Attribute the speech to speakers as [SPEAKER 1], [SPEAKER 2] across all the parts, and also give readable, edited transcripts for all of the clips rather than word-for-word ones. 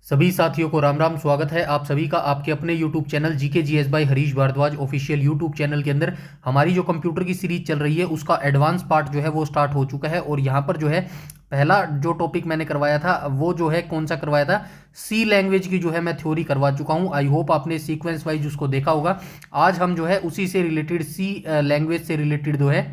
[SPEAKER 1] सभी साथियों को राम राम। स्वागत है आप सभी का आपके अपने YouTube channel GK GS by Harish Bhardwaj official YouTube channel के अंदर। हमारी जो कंप्यूटर की सीरीज चल रही है उसका एडवांस पार्ट जो है वो स्टार्ट हो चुका है। और यहाँ पर जो है पहला जो टॉपिक मैंने करवाया था वो जो है कौन सा करवाया था, सी लैंग्वेज की जो है मैं थ्योरी करवा चुका हूँ। आई होप आपने सीक्वेंस वाइज उसको देखा होगा। आज हम जो है उसी से रिलेटेड सी लैंग्वेज से रिलेटेड जो है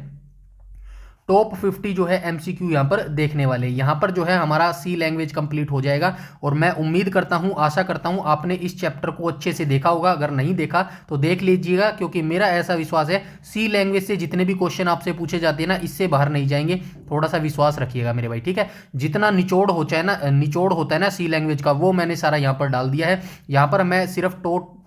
[SPEAKER 1] टॉप 50 जो है एमसीक्यू यहाँ पर देखने वाले। यहाँ पर जो है हमारा सी लैंग्वेज कंप्लीट हो जाएगा। और मैं उम्मीद करता हूँ, आशा करता हूँ आपने इस चैप्टर को अच्छे से देखा होगा। अगर नहीं देखा तो देख लीजिएगा, क्योंकि मेरा ऐसा विश्वास है सी लैंग्वेज से जितने भी क्वेश्चन आपसे पूछे जाते हैं ना, इससे बाहर नहीं जाएंगे। थोड़ा सा विश्वास रखिएगा मेरे भाई, ठीक है। जितना निचोड़ होता है ना सी लैंग्वेज का, वो मैंने सारा यहाँ पर डाल दिया है। यहाँ पर मैं सिर्फ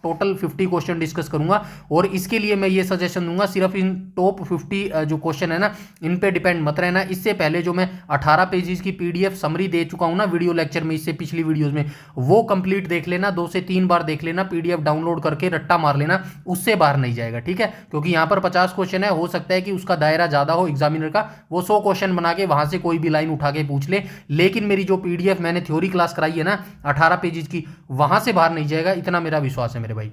[SPEAKER 1] टोटल 50 क्वेश्चन डिस्कस करूंगा। और इसके लिए मैं ये सजेशन दूंगा, सिर्फ इन टॉप 50 जो क्वेश्चन है ना, इन पे डिपेंड मत रहना। इससे पहले जो मैं 18 पेजेस की पीडीएफ समरी दे चुका हूं ना वीडियो लेक्चर में, इससे पिछली वीडियोस में, वो कंप्लीट देख लेना। 2 से 3 बार देख लेना, पीडीएफ डाउनलोड करके रट्टा मार लेना, उससे बाहर नहीं जाएगा, ठीक है। क्योंकि यहाँ पर 50 क्वेश्चन है, हो सकता है कि उसका दायरा ज्यादा हो एग्जामिनर का, वो 100 क्वेश्चन बना के वहां से कोई भी लाइन उठा के पूछ ले। लेकिन मेरी जो पीडीएफ मैंने थ्योरी क्लास कराई है ना 18 पेजेस की, वहां से बाहर नहीं जाएगा, इतना मेरा विश्वास है मेरे भाई,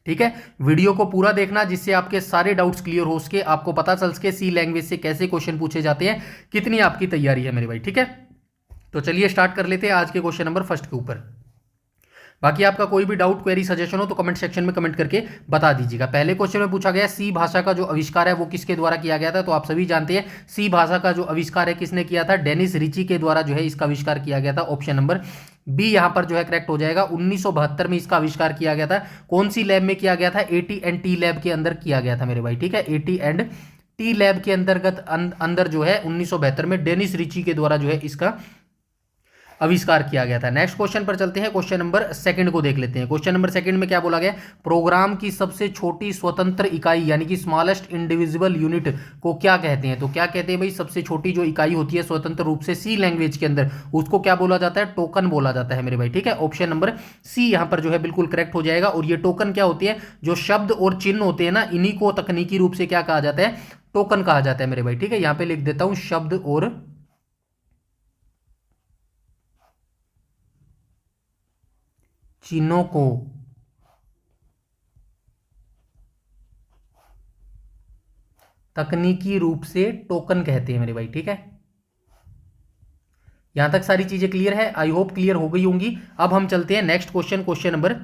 [SPEAKER 1] ठीक है। वीडियो को पूरा देखना, जिससे आपके सारे डाउट्स क्लियर हो सके, आपको पता चल सके सी लैंग्वेज से कैसे क्वेश्चन पूछे जाते हैं, कितनी आपकी तैयारी है मेरे भाई, ठीक है। तो चलिए स्टार्ट कर लेते हैं आज के क्वेश्चन नंबर फर्स्ट के ऊपर। बाकी आपका कोई भी डाउट, क्वेरी, सजेशन हो तो कमेंट सेक्शन में कमेंट करके बता दीजिएगा। पहले क्वेश्चन में पूछा गया सी भाषा का जो आविष्कार है वो किसके द्वारा किया गया था। तो आप सभी जानते हैं सी भाषा का जो आविष्कार है किसने किया था, डेनिस रिची के द्वारा जो है इसका आविष्कार किया गया था। ऑप्शन नंबर बी यहां पर जो है करेक्ट हो जाएगा। 1972 में इसका आविष्कार किया गया था। कौन सी लैब में किया गया था, AT&T लैब के अंदर किया गया था मेरे भाई, ठीक है। AT&T लैब के अंतर्गत अंदर जो है 1972 में डेनिस रिची के द्वारा जो है इसका आविष्कार किया गया था। नेक्स्ट क्वेश्चन पर चलते हैं, क्वेश्चन नंबर सेकंड को देख लेते हैं। क्वेश्चन नंबर सेकंड में क्या बोला गया, प्रोग्राम की सबसे छोटी स्वतंत्र इकाई यानी कि स्मॉलेस्ट इंडिविजिबल यूनिट को क्या कहते हैं। तो क्या कहते हैं भाई, सबसे छोटी जो इकाई होती है स्वतंत्र रूप से सी लैंग्वेज के अंदर, उसको क्या बोला जाता है, टोकन बोला जाता है मेरे भाई, ठीक है। ऑप्शन नंबर सी यहां पर जो है बिल्कुल करेक्ट हो जाएगा। और ये टोकन क्या होती है, जो शब्द और चिन्ह होते हैं ना, इन्हीं को तकनीकी रूप से क्या कहा जाता है, टोकन कहा जाता है मेरे भाई, ठीक है। यहां पर लिख देता हूं शब्द और चिन्हों को तकनीकी रूप से टोकन कहते हैं मेरे भाई, ठीक है। यहां तक सारी चीजें क्लियर है, आई होप क्लियर हो गई होंगी। अब हम चलते हैं नेक्स्ट क्वेश्चन, क्वेश्चन नंबर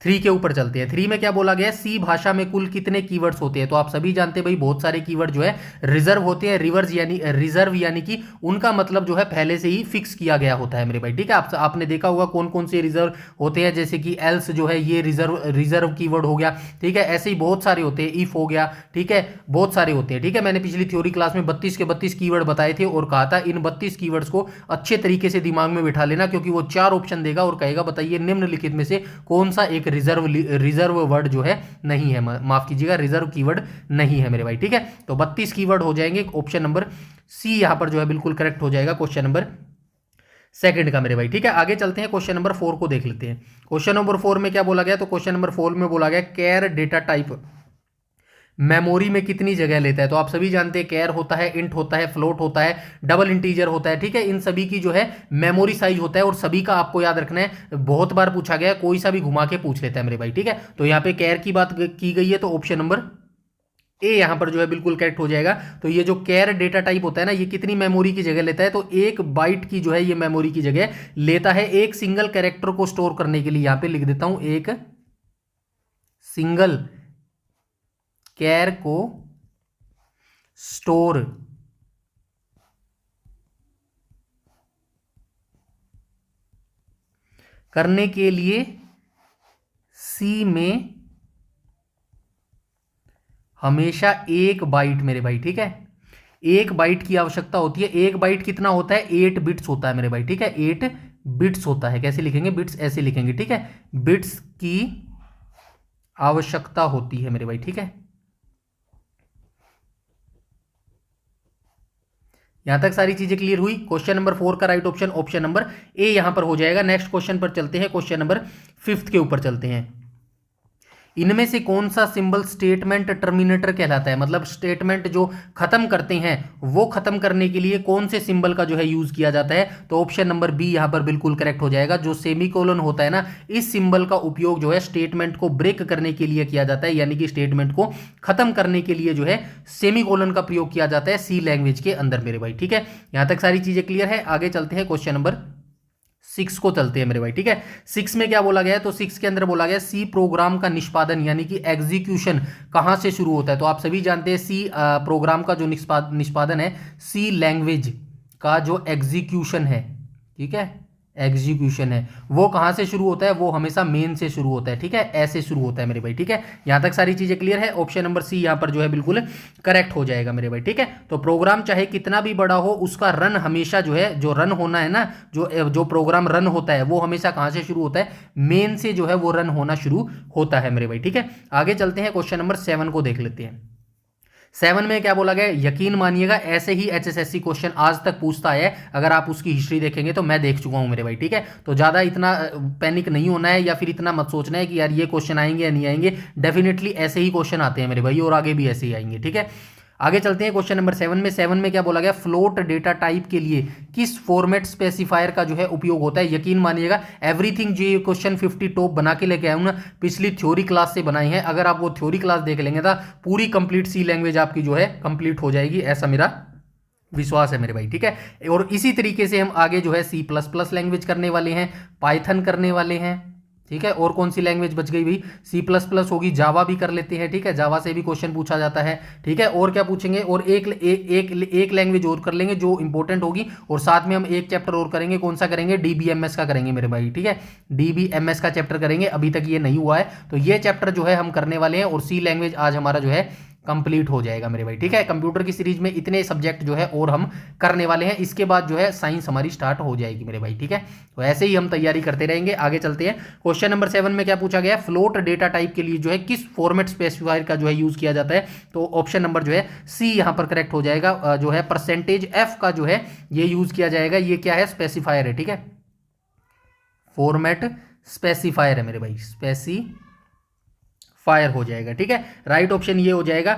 [SPEAKER 1] 3 के ऊपर चलते हैं। 3 में क्या बोला गया है, सी भाषा में कुल कितने कीवर्ड्स होते हैं। तो आप सभी जानते हैं भाई बहुत सारे कीवर्ड जो है रिजर्व होते हैं। रिजर्व यानी कि उनका मतलब जो है पहले से ही फिक्स किया गया होता है मेरे भाई, ठीक है। आपने देखा होगा कौन कौन से रिजर्व होते हैं, जैसे कि एल्स जो है ये रिजर्व कीवर्ड हो गया, ठीक है। ऐसे ही बहुत सारे होते हैं, इफ हो गया, ठीक है, बहुत सारे होते हैं, ठीक है। मैंने पिछली थ्योरी क्लास में 32 के 32 कीवर्ड बताए थे और कहा था इन 32 कीवर्ड्स को अच्छे तरीके से दिमाग में बिठा लेना, क्योंकि वो 4 ऑप्शन देगा और कहेगा बताइए निम्नलिखित में से कौन सा एक रिजर्व वर्ड जो है नहीं है, माफ कीजिएगा रिजर्व कीवर्ड नहीं है मेरे भाई, ठीक है। तो 32 कीवर्ड हो जाएंगे। ऑप्शन नंबर सी यहां पर जो है बिल्कुल करेक्ट हो जाएगा क्वेश्चन नंबर सेकंड का मेरे भाई, ठीक है। आगे चलते हैं, क्वेश्चन नंबर 4 को देख लेते हैं। क्वेश्चन नंबर 4 में क्या बोला गया, तो क्वेश्चन नंबर 4 में बोला गया कैर डेटा टाइप मेमोरी में कितनी जगह लेता है। तो आप सभी जानते हैं कैर होता है, इंट होता है, फ्लोट होता है, डबल इंटीजर होता है, ठीक है। इन सभी की जो है मेमोरी साइज होता है और सभी का आपको याद रखना है, बहुत बार पूछा गया, कोई सा भी घुमा के पूछ लेता है मेरे भाई, ठीक है। तो यहाँ पे कैर की बात की गई है, तो ऑप्शन नंबर ए यहां पर जो है बिल्कुल करेक्ट हो जाएगा। तो ये जो कैर डेटा टाइप होता है ना, ये कितनी मेमोरी की जगह लेता है, तो 1 बाइट की जो है ये मेमोरी की जगह लेता है, एक सिंगल कैरेक्टर को स्टोर करने के लिए। यहां पे लिख देता हूं एक सिंगल कैर को स्टोर करने के लिए सी में हमेशा 1 बाइट मेरे भाई, ठीक है, 1 बाइट की आवश्यकता होती है। 1 बाइट कितना होता है, 8 बिट्स होता है मेरे भाई, ठीक है। 8 बिट्स होता है, कैसे लिखेंगे, बिट्स ऐसे लिखेंगे, ठीक है। बिट्स की आवश्यकता होती है मेरे भाई, ठीक है। यहां तक सारी चीजें क्लियर हुई। क्वेश्चन नंबर 4 का right option option number A यहां पर हो जाएगा। नेक्स्ट क्वेश्चन पर चलते हैं, क्वेश्चन नंबर 5 के ऊपर चलते हैं। इनमें से कौन सा सिंबल स्टेटमेंट टर्मिनेटर कहलाता है, मतलब स्टेटमेंट जो खत्म करते हैं वो खत्म करने के लिए कौन से सिंबल का जो है यूज किया जाता है, तो ऑप्शन नंबर बी यहां पर बिल्कुल करेक्ट हो जाएगा। जो सेमीकोलन होता है ना, इस सिंबल का उपयोग जो है स्टेटमेंट को ब्रेक करने के लिए किया जाता है, यानी कि स्टेटमेंट को खत्म करने के लिए जो है सेमीकोलन का प्रयोग किया जाता है सी लैंग्वेज के अंदर मेरे भाई। ठीक है, यहां तक सारी चीजें क्लियर है। आगे चलते हैं क्वेश्चन नंबर 6 को चलते हैं मेरे भाई। ठीक है, 6 में क्या बोला गया है, तो 6 के अंदर बोला गया सी प्रोग्राम का निष्पादन यानी कि एग्जीक्यूशन कहां से शुरू होता है। तो आप सभी जानते हैं सी प्रोग्राम का जो निष्पादन है, सी लैंग्वेज का जो एग्जीक्यूशन है, ठीक है, एग्जीक्यूशन है, वो कहां से शुरू होता है, वो हमेशा मेन से शुरू होता है। ठीक है, ऐसे शुरू होता है मेरे भाई। ठीक है, यहां तक सारी चीजें क्लियर है। ऑप्शन नंबर सी यहां पर जो है बिल्कुल करेक्ट हो जाएगा मेरे भाई। ठीक है, तो प्रोग्राम चाहे कितना भी बड़ा हो, उसका रन हमेशा जो है, जो रन होना है ना, जो प्रोग्राम रन होता है वो हमेशा कहां से शुरू होता है, मेन से जो है वो रन होना शुरू होता है मेरे भाई। ठीक है, आगे चलते हैं, क्वेश्चन नंबर 7 को देख लेते हैं। 7 में क्या बोला गया, यकीन मानिएगा ऐसे ही एचएसएससी क्वेश्चन आज तक पूछता है। अगर आप उसकी हिस्ट्री देखेंगे तो मैं देख चुका हूं मेरे भाई। ठीक है, तो ज्यादा इतना पैनिक नहीं होना है या फिर इतना मत सोचना है कि यार ये क्वेश्चन आएंगे या नहीं आएंगे। डेफिनेटली ऐसे ही क्वेश्चन आते हैं मेरे भाई, और आगे भी ऐसे ही आएंगे। ठीक है, आगे चलते हैं क्वेश्चन नंबर 7 में। 7 में क्या बोला गया, फ्लोट डेटा टाइप के लिए किस फॉर्मेट स्पेसिफायर का जो है उपयोग होता है। यकीन मानिएगा एवरीथिंग जो ये क्वेश्चन 50 टॉप बना के लेके आया हूं ना, पिछली थ्योरी क्लास से बनाई है। अगर आप वो थ्योरी क्लास देख लेंगे तो पूरी कंप्लीट सी लैंग्वेज आपकी जो है कंप्लीट हो जाएगी, ऐसा मेरा विश्वास है मेरे भाई। ठीक है, और इसी तरीके से हम आगे जो है C++ लैंग्वेज करने वाले हैं, पाइथन करने वाले हैं। ठीक है, और कौन सी लैंग्वेज बच गई भाई, C++ होगी, जावा भी कर लेते हैं। ठीक है, जावा से भी क्वेश्चन पूछा जाता है। ठीक है, और क्या पूछेंगे, और एक लैंग्वेज और कर लेंगे जो इंपॉर्टेंट होगी, और साथ में हम एक चैप्टर और करेंगे। कौन सा करेंगे, DBMS का करेंगे मेरे भाई। ठीक है, DBMS का चैप्टर करेंगे, अभी तक ये नहीं हुआ है, तो ये चैप्टर जो है हम करने वाले हैं, और सी लैंग्वेज आज हमारा जो है कंप्लीट हो जाएगा मेरे भाई। ठीक है, कंप्यूटर की सीरीज में इतने सब्जेक्ट जो है और हम करने वाले हैं। इसके बाद जो है साइंस हमारी स्टार्ट हो जाएगी मेरे भाई। ठीक है, तो ऐसे ही हम तैयारी करते रहेंगे। आगे चलते हैं, क्वेश्चन नंबर 7 में क्या पूछा गया, फ्लोट डेटा टाइप के लिए जो है किस फॉर्मेट स्पेसिफायर का जो है यूज किया जाता है। तो ऑप्शन नंबर जो है सी यहां पर करेक्ट हो जाएगा। जो है %f का जो है ये यूज किया जाएगा। ये क्या है, स्पेसिफायर है। ठीक है, फॉर्मेट स्पेसिफायर है मेरे भाई, फायर हो जाएगा। ठीक है, राइट ऑप्शन ये हो जाएगा।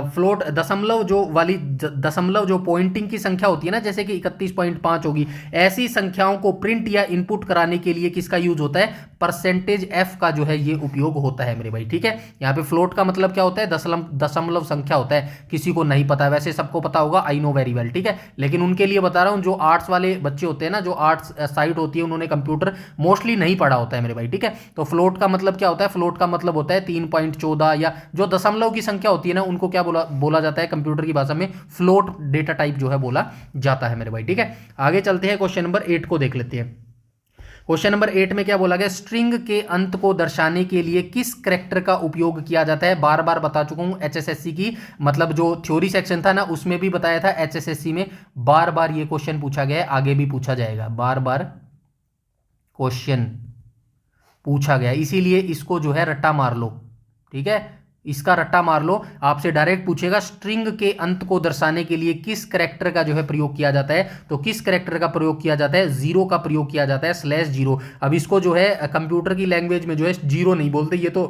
[SPEAKER 1] फ्लोट दशमलव जो पॉइंटिंग की संख्या होती है ना, जैसे कि 31.5 होगी, ऐसी संख्याओं को प्रिंट या इनपुट कराने के लिए किसका यूज होता है, %f का जो है ये उपयोग होता है मेरे भाई। ठीक है, यहाँ पे फ्लोट का मतलब क्या होता है, दशमलव संख्या होता है। किसी को नहीं पता, वैसे सबको पता होगा, आई नो वेरी वेल। ठीक है, लेकिन उनके लिए बता रहा हूँ, जो आर्ट्स वाले बच्चे होते हैं ना, जो आर्ट्स साइड होती है, उन्होंने कंप्यूटर मोस्टली नहीं पढ़ा होता है मेरे भाई। ठीक है, तो फ्लोट का मतलब क्या होता है, फ्लोट का मतलब होता है 3.14, या जो दशमलव की संख्या होती है ना, उनको क्या बोला जाता है कंप्यूटर की भाषा में, फ्लोट डेटा टाइप जो है बोला जाता है मेरे भाई। ठीक है, आगे चलते हैं, क्वेश्चन नंबर 8 को देख लेते हैं। क्वेश्चन नंबर 8 में क्या बोला गया, स्ट्रिंग के अंत को दर्शाने के लिए किस कैरेक्टर का उपयोग किया जाता है। बार बार बता चुका हूं एचएसएससी की, मतलब जो थ्योरी सेक्शन था ना, उसमें भी बताया था, एचएसएससी में बार बार ये क्वेश्चन पूछा गया है, आगे भी पूछा जाएगा, बार बार क्वेश्चन पूछा गया, इसीलिए इसको जो है रट्टा मार लो। ठीक है, इसका रट्टा मार लो, आपसे डायरेक्ट पूछेगा स्ट्रिंग के अंत को दर्शाने के लिए किस कैरेक्टर का जो है प्रयोग किया जाता है। तो किस कैरेक्टर का प्रयोग किया जाता है, जीरो का प्रयोग किया जाता है, /0। अब इसको जो है कंप्यूटर की लैंग्वेज में जो है जीरो नहीं बोलते, ये तो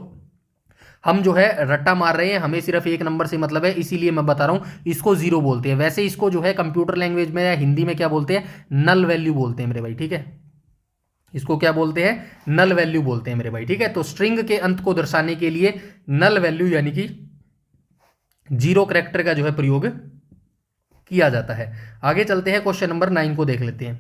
[SPEAKER 1] हम जो है रट्टा मार रहे हैं, हमें सिर्फ एक नंबर से मतलब है, इसीलिए मैं बता रहा हूं, इसको जीरो बोलते हैं। वैसे इसको जो है कंप्यूटर लैंग्वेज में या हिंदी में क्या बोलते हैं, नल वैल्यू बोलते हैं मेरे भाई। ठीक है, इसको क्या बोलते हैं, नल वैल्यू बोलते हैं मेरे भाई। ठीक है, तो स्ट्रिंग के अंत को दर्शाने के लिए नल वैल्यू यानी कि जीरो कैरेक्टर का जो है प्रयोग किया जाता है। आगे चलते हैं, क्वेश्चन नंबर 9 को देख लेते हैं।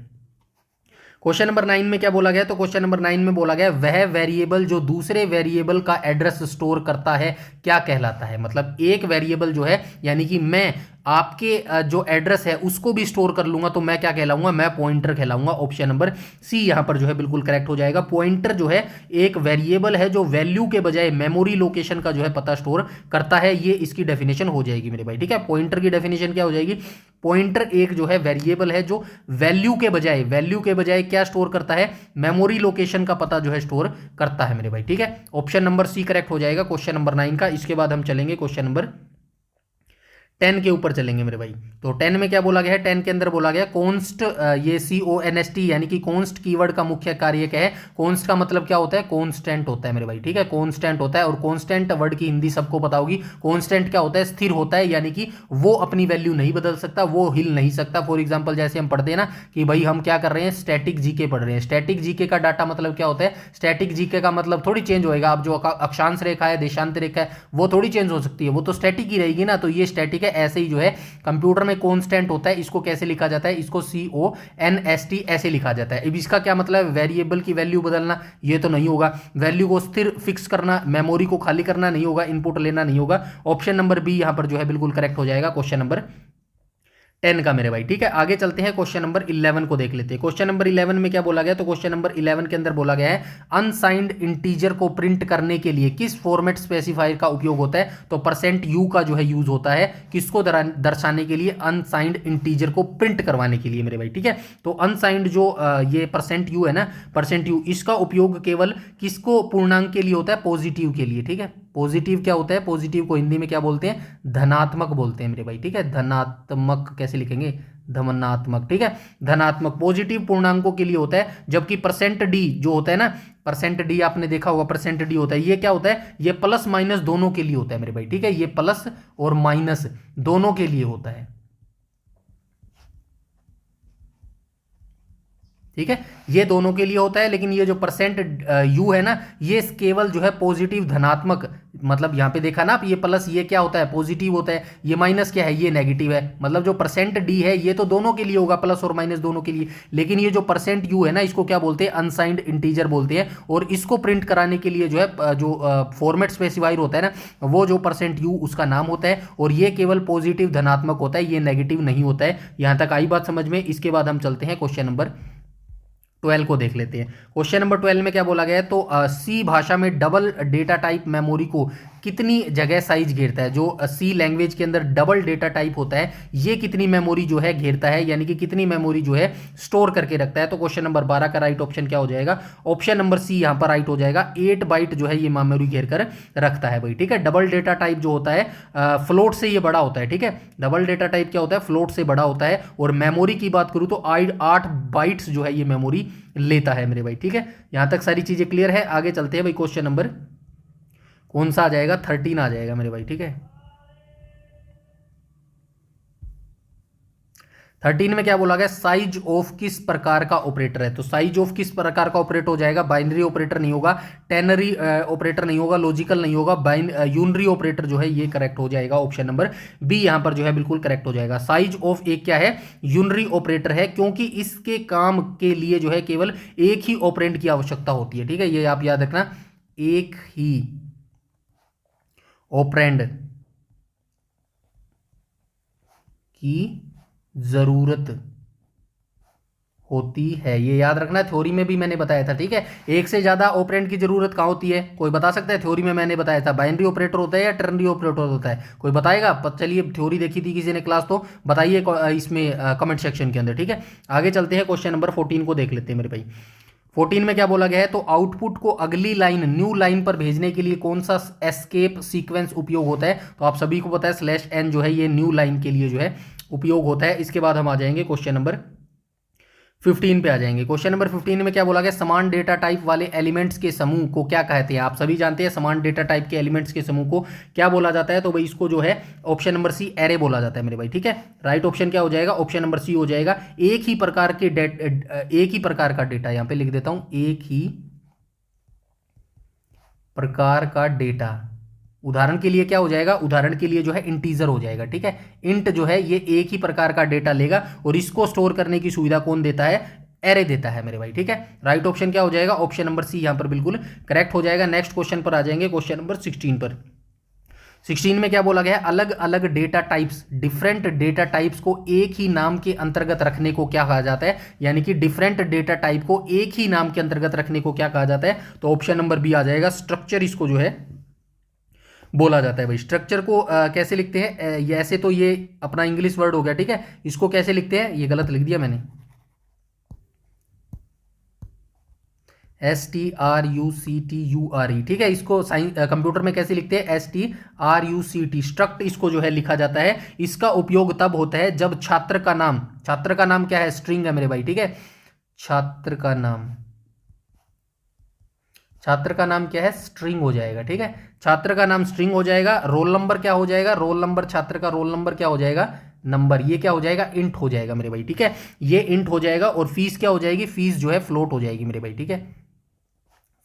[SPEAKER 1] क्वेश्चन नंबर 9 में क्या बोला गया, तो क्वेश्चन नंबर 9 में बोला गया वह वेरिएबल जो दूसरे वेरिएबल का एड्रेस स्टोर करता है क्या कहलाता है। मतलब एक वेरिएबल जो है, यानी कि मैं आपके जो एड्रेस है उसको भी स्टोर कर लूंगा, तो मैं क्या कहलाऊंगा, मैं पॉइंटर कहलाऊंगा। ऑप्शन नंबर सी यहां पर जो है बिल्कुल करेक्ट हो जाएगा। पॉइंटर जो है एक वेरिएबल है जो वैल्यू के बजाय मेमोरी लोकेशन का जो है पता स्टोर करता है, ये इसकी डेफिनेशन हो जाएगी मेरे भाई। ठीक है, पॉइंटर की डेफिनेशन क्या हो जाएगी, पॉइंटर एक जो है वेरिएबल है जो वैल्यू के बजाय क्या स्टोर करता है, मेमोरी लोकेशन का पता जो है स्टोर करता है मेरे भाई। ठीक है, ऑप्शन नंबर सी करेक्ट हो जाएगा क्वेश्चन नंबर 9 का। इसके बाद हम चलेंगे क्वेश्चन नंबर 10 के ऊपर चलेंगे मेरे भाई। तो 10 में क्या बोला गया है, 10 के अंदर बोला गया कॉन्स्ट, ये CONST यानी कि कॉन्स्ट कीवर्ड का मुख्य कार्य क्या है। कॉन्स्ट का मतलब क्या होता है, कॉन्स्टेंट होता है मेरे भाई, ठीक है, कॉन्स्टेंट होता है। और कॉन्स्टेंट वर्ड की हिंदी सबको पता होगी। कॉन्स्टेंट क्या होता है, स्थिर होता है, यानी कि वो अपनी वैल्यू नहीं बदल सकता, वो हिल नहीं सकता। फॉर एग्जाम्पल जैसे हम पढ़ते हैं ना कि भाई हम क्या कर रहे हैं, स्टैटिक जीके पढ़ रहे हैं। स्टैटिक जीके का डाटा मतलब क्या होता है, स्टैटिक जीके का मतलब थोड़ी चेंज होएगा। अब जो अक्षांश रेखा है, देशांत रेखा है, वो थोड़ी चेंज हो सकती है, वो तो स्टैटिक ही रहेगी ना। तो ये स्टैटिक है। ऐसे ही जो है कंप्यूटर में कांस्टेंट होता है, इसको कैसे लिखा जाता है, इसको CONST ऐसे लिखा जाता है। अब इसका क्या मतलब है, वेरिएबल की वैल्यू बदलना, ये तो नहीं होगा। वैल्यू को स्थिर फिक्स करना, मेमोरी को खाली करना नहीं होगा, इनपुट लेना नहीं होगा। ऑप्शन नंबर बी यहां पर जो है बिल्कुल करेक्ट हो जाएगा, क्वेश्चन नंबर 10 का मेरे भाई, ठीक है। आगे चलते हैं, क्वेश्चन नंबर 11 को देख लेते हैं। क्वेश्चन नंबर 11 में क्या बोला गया, तो क्वेश्चन नंबर 11 के अंदर बोला गया है अनसाइंड इंटीजर को प्रिंट करने के लिए किस फॉर्मेट स्पेसिफायर का उपयोग होता है। तो %u का जो है यूज होता है, किसको दर्शाने के लिए, अनसाइंड इंटीजर को प्रिंट करवाने के लिए मेरे भाई, ठीक है। तो अनसाइंड जो ये %u है ना, %u, इसका उपयोग केवल किसको पूर्णांक के लिए होता है, पॉजिटिव के लिए, ठीक है। पॉजिटिव क्या होता है, पॉजिटिव को हिंदी में क्या बोलते हैं, धनात्मक बोलते हैं मेरे भाई, ठीक है। धनात्मक कैसे लिखेंगे, धनात्मक, ठीक है। धनात्मक पॉजिटिव पूर्णांकों के लिए होता है। जबकि %d जो होता है ना, %d आपने देखा होगा, %d होता है, ये क्या होता है, ये प्लस माइनस दोनों के लिए होता है मेरे भाई, ठीक है। ये प्लस और माइनस दोनों के लिए होता है, ठीक है। ये दोनों के लिए होता है। लेकिन ये जो %u है ना, ये केवल जो है पॉजिटिव धनात्मक, मतलब यहां पे देखा ना आप, ये प्लस, ये क्या होता है, पॉजिटिव होता है, ये माइनस क्या है, ये नेगेटिव है। मतलब जो %d है ये तो दोनों के लिए होगा, प्लस और माइनस दोनों के लिए। लेकिन ये जो %u है ना, इसको क्या बोलते हैं, अनसाइंड इंटीजर बोलते हैं। और इसको प्रिंट कराने के लिए जो है जो फॉर्मेट स्पेसिफायर होता है ना, वो जो %u उसका नाम होता है। और ये केवल पॉजिटिव धनात्मक होता है, ये नेगेटिव नहीं होता है। यहां तक आई बात समझ में। इसके बाद हम चलते हैं क्वेश्चन नंबर 12 को देख लेते हैं। क्वेश्चन नंबर 12 में क्या बोला गया है, तो सी भाषा में डबल डेटा टाइप मेमोरी को कितनी जगह साइज घेरता है। जो सी लैंग्वेज के अंदर डबल डेटा टाइप होता है, ये कितनी मेमोरी जो है घेरता है, यानी कि कितनी मेमोरी जो है स्टोर करके रखता है। तो क्वेश्चन नंबर 12 का राइट ऑप्शन क्या हो जाएगा, ऑप्शन नंबर सी यहां पर राइट हो जाएगा। 8 बाइट जो है ये मेमोरी घेर कर रखता है भाई, ठीक है। डबल डेटा टाइप जो होता है फ्लोट से ये बड़ा होता है, ठीक है। डबल डेटा टाइप क्या होता है, फ्लोट से बड़ा होता है। और मेमोरी की बात करूं तो 8 बाइट्स जो है ये मेमोरी लेता है मेरे भाई, ठीक है। यहां तक सारी चीजें क्लियर है। आगे चलते हैं भाई, क्वेश्चन नंबर कौन सा आ जाएगा, 13 आ जाएगा मेरे भाई, ठीक है। 13 में क्या बोला गया, साइज ऑफ किस प्रकार का ऑपरेटर है। तो साइज ऑफ किस प्रकार का ऑपरेटर हो जाएगा, बाइनरी ऑपरेटर नहीं होगा, टेनरी ऑपरेटर नहीं होगा, लॉजिकल नहीं होगा, यूनरी ऑपरेटर जो है ये करेक्ट हो जाएगा। ऑप्शन नंबर बी यहां पर जो है बिल्कुल करेक्ट हो जाएगा। साइज ऑफ एक क्या है, यूनरी ऑपरेटर है, क्योंकि इसके काम के लिए जो है केवल एक ही ऑपरेंड की आवश्यकता होती है, ठीक है। ये आप याद रखना, एक ही ऑपरेंड की जरूरत होती है, ये याद रखना। थ्योरी में भी मैंने बताया था, ठीक है। एक से ज्यादा ऑपरेंड की जरूरत कहाँ होती है, कोई बता सकता है। थ्योरी में मैंने बताया था बाइनरी ऑपरेटर होता है या टर्नरी ऑपरेटर होता है, कोई बताएगा। चलिए थ्योरी देखी थी किसी ने क्लास, तो बताइए इसमें कमेंट सेक्शन के अंदर, ठीक है। आगे चलते हैं, क्वेश्चन नंबर 14 को देख लेते हैं मेरे भाई। 14 में क्या बोला गया है, तो आउटपुट को अगली लाइन, न्यू लाइन पर भेजने के लिए कौन सा एस्केप सीक्वेंस उपयोग होता है। तो आप सभी को पता है /n जो है ये न्यू लाइन के लिए जो है उपयोग होता है। इसके बाद हम आ जाएंगे क्वेश्चन नंबर 15 पे आ जाएंगे। क्वेश्चन नंबर 15 में क्या बोला गया, समान डेटा टाइप वाले एलिमेंट्स के समूह को क्या कहते हैं। आप सभी जानते हैं समान डेटा टाइप के एलिमेंट्स के समूह को क्या बोला जाता है। तो भाई इसको जो है ऑप्शन नंबर सी एरे बोला जाता है मेरे भाई, ठीक है। राइट ऑप्शन क्या हो जाएगा, ऑप्शन नंबर सी हो जाएगा। एक ही प्रकार का डेटा, यहां पे लिख देता हूं, एक ही प्रकार का डेटा। उदाहरण के लिए क्या हो जाएगा, उदाहरण के लिए जो है इंटीजर हो जाएगा, ठीक है। इंट जो है ये एक ही प्रकार का डेटा लेगा और इसको स्टोर करने की सुविधा कौन देता है, एरे देता है मेरे भाई, ठीक है। राइट ऑप्शन क्या हो जाएगा, ऑप्शन नंबर सी यहां पर बिल्कुल करेक्ट हो जाएगा। नेक्स्ट क्वेश्चन पर आ जाएंगे, क्वेश्चन नंबर 16 पर। 16 में क्या बोला गया है, अलग अलग data types, different data types को एक ही नाम के अंतर्गत रखने को क्या कहा जाता है। यानी कि डिफरेंट डेटा टाइप को एक ही नाम के अंतर्गत रखने को क्या कहा जाता है। तो ऑप्शन नंबर बी आ जाएगा, स्ट्रक्चर इसको जो है बोला जाता है भाई। स्ट्रक्चर को कैसे लिखते हैं, ये ऐसे तो ये अपना इंग्लिश वर्ड हो गया, ठीक है। इसको कैसे लिखते हैं, ये गलत लिख दिया मैंने, STRUCTURE, ठीक है। इसको साइंस कंप्यूटर में कैसे लिखते हैं, STRUCT, स्ट्रक्ट इसको जो है लिखा जाता है। इसका उपयोग तब होता है जब छात्र का नाम क्या है, स्ट्रिंग है मेरे भाई, ठीक है। छात्र का नाम क्या है, स्ट्रिंग हो जाएगा, ठीक है। छात्र का नाम स्ट्रिंग हो जाएगा। रोल नंबर क्या हो जाएगा, रोल नंबर, छात्र का रोल नंबर क्या हो जाएगा, नंबर। ये क्या हो जाएगा, इंट हो जाएगा मेरे भाई, ठीक है। ये इंट हो जाएगा। और फीस क्या हो जाएगी, फीस जो है फ्लोट हो जाएगी मेरे भाई, ठीक है।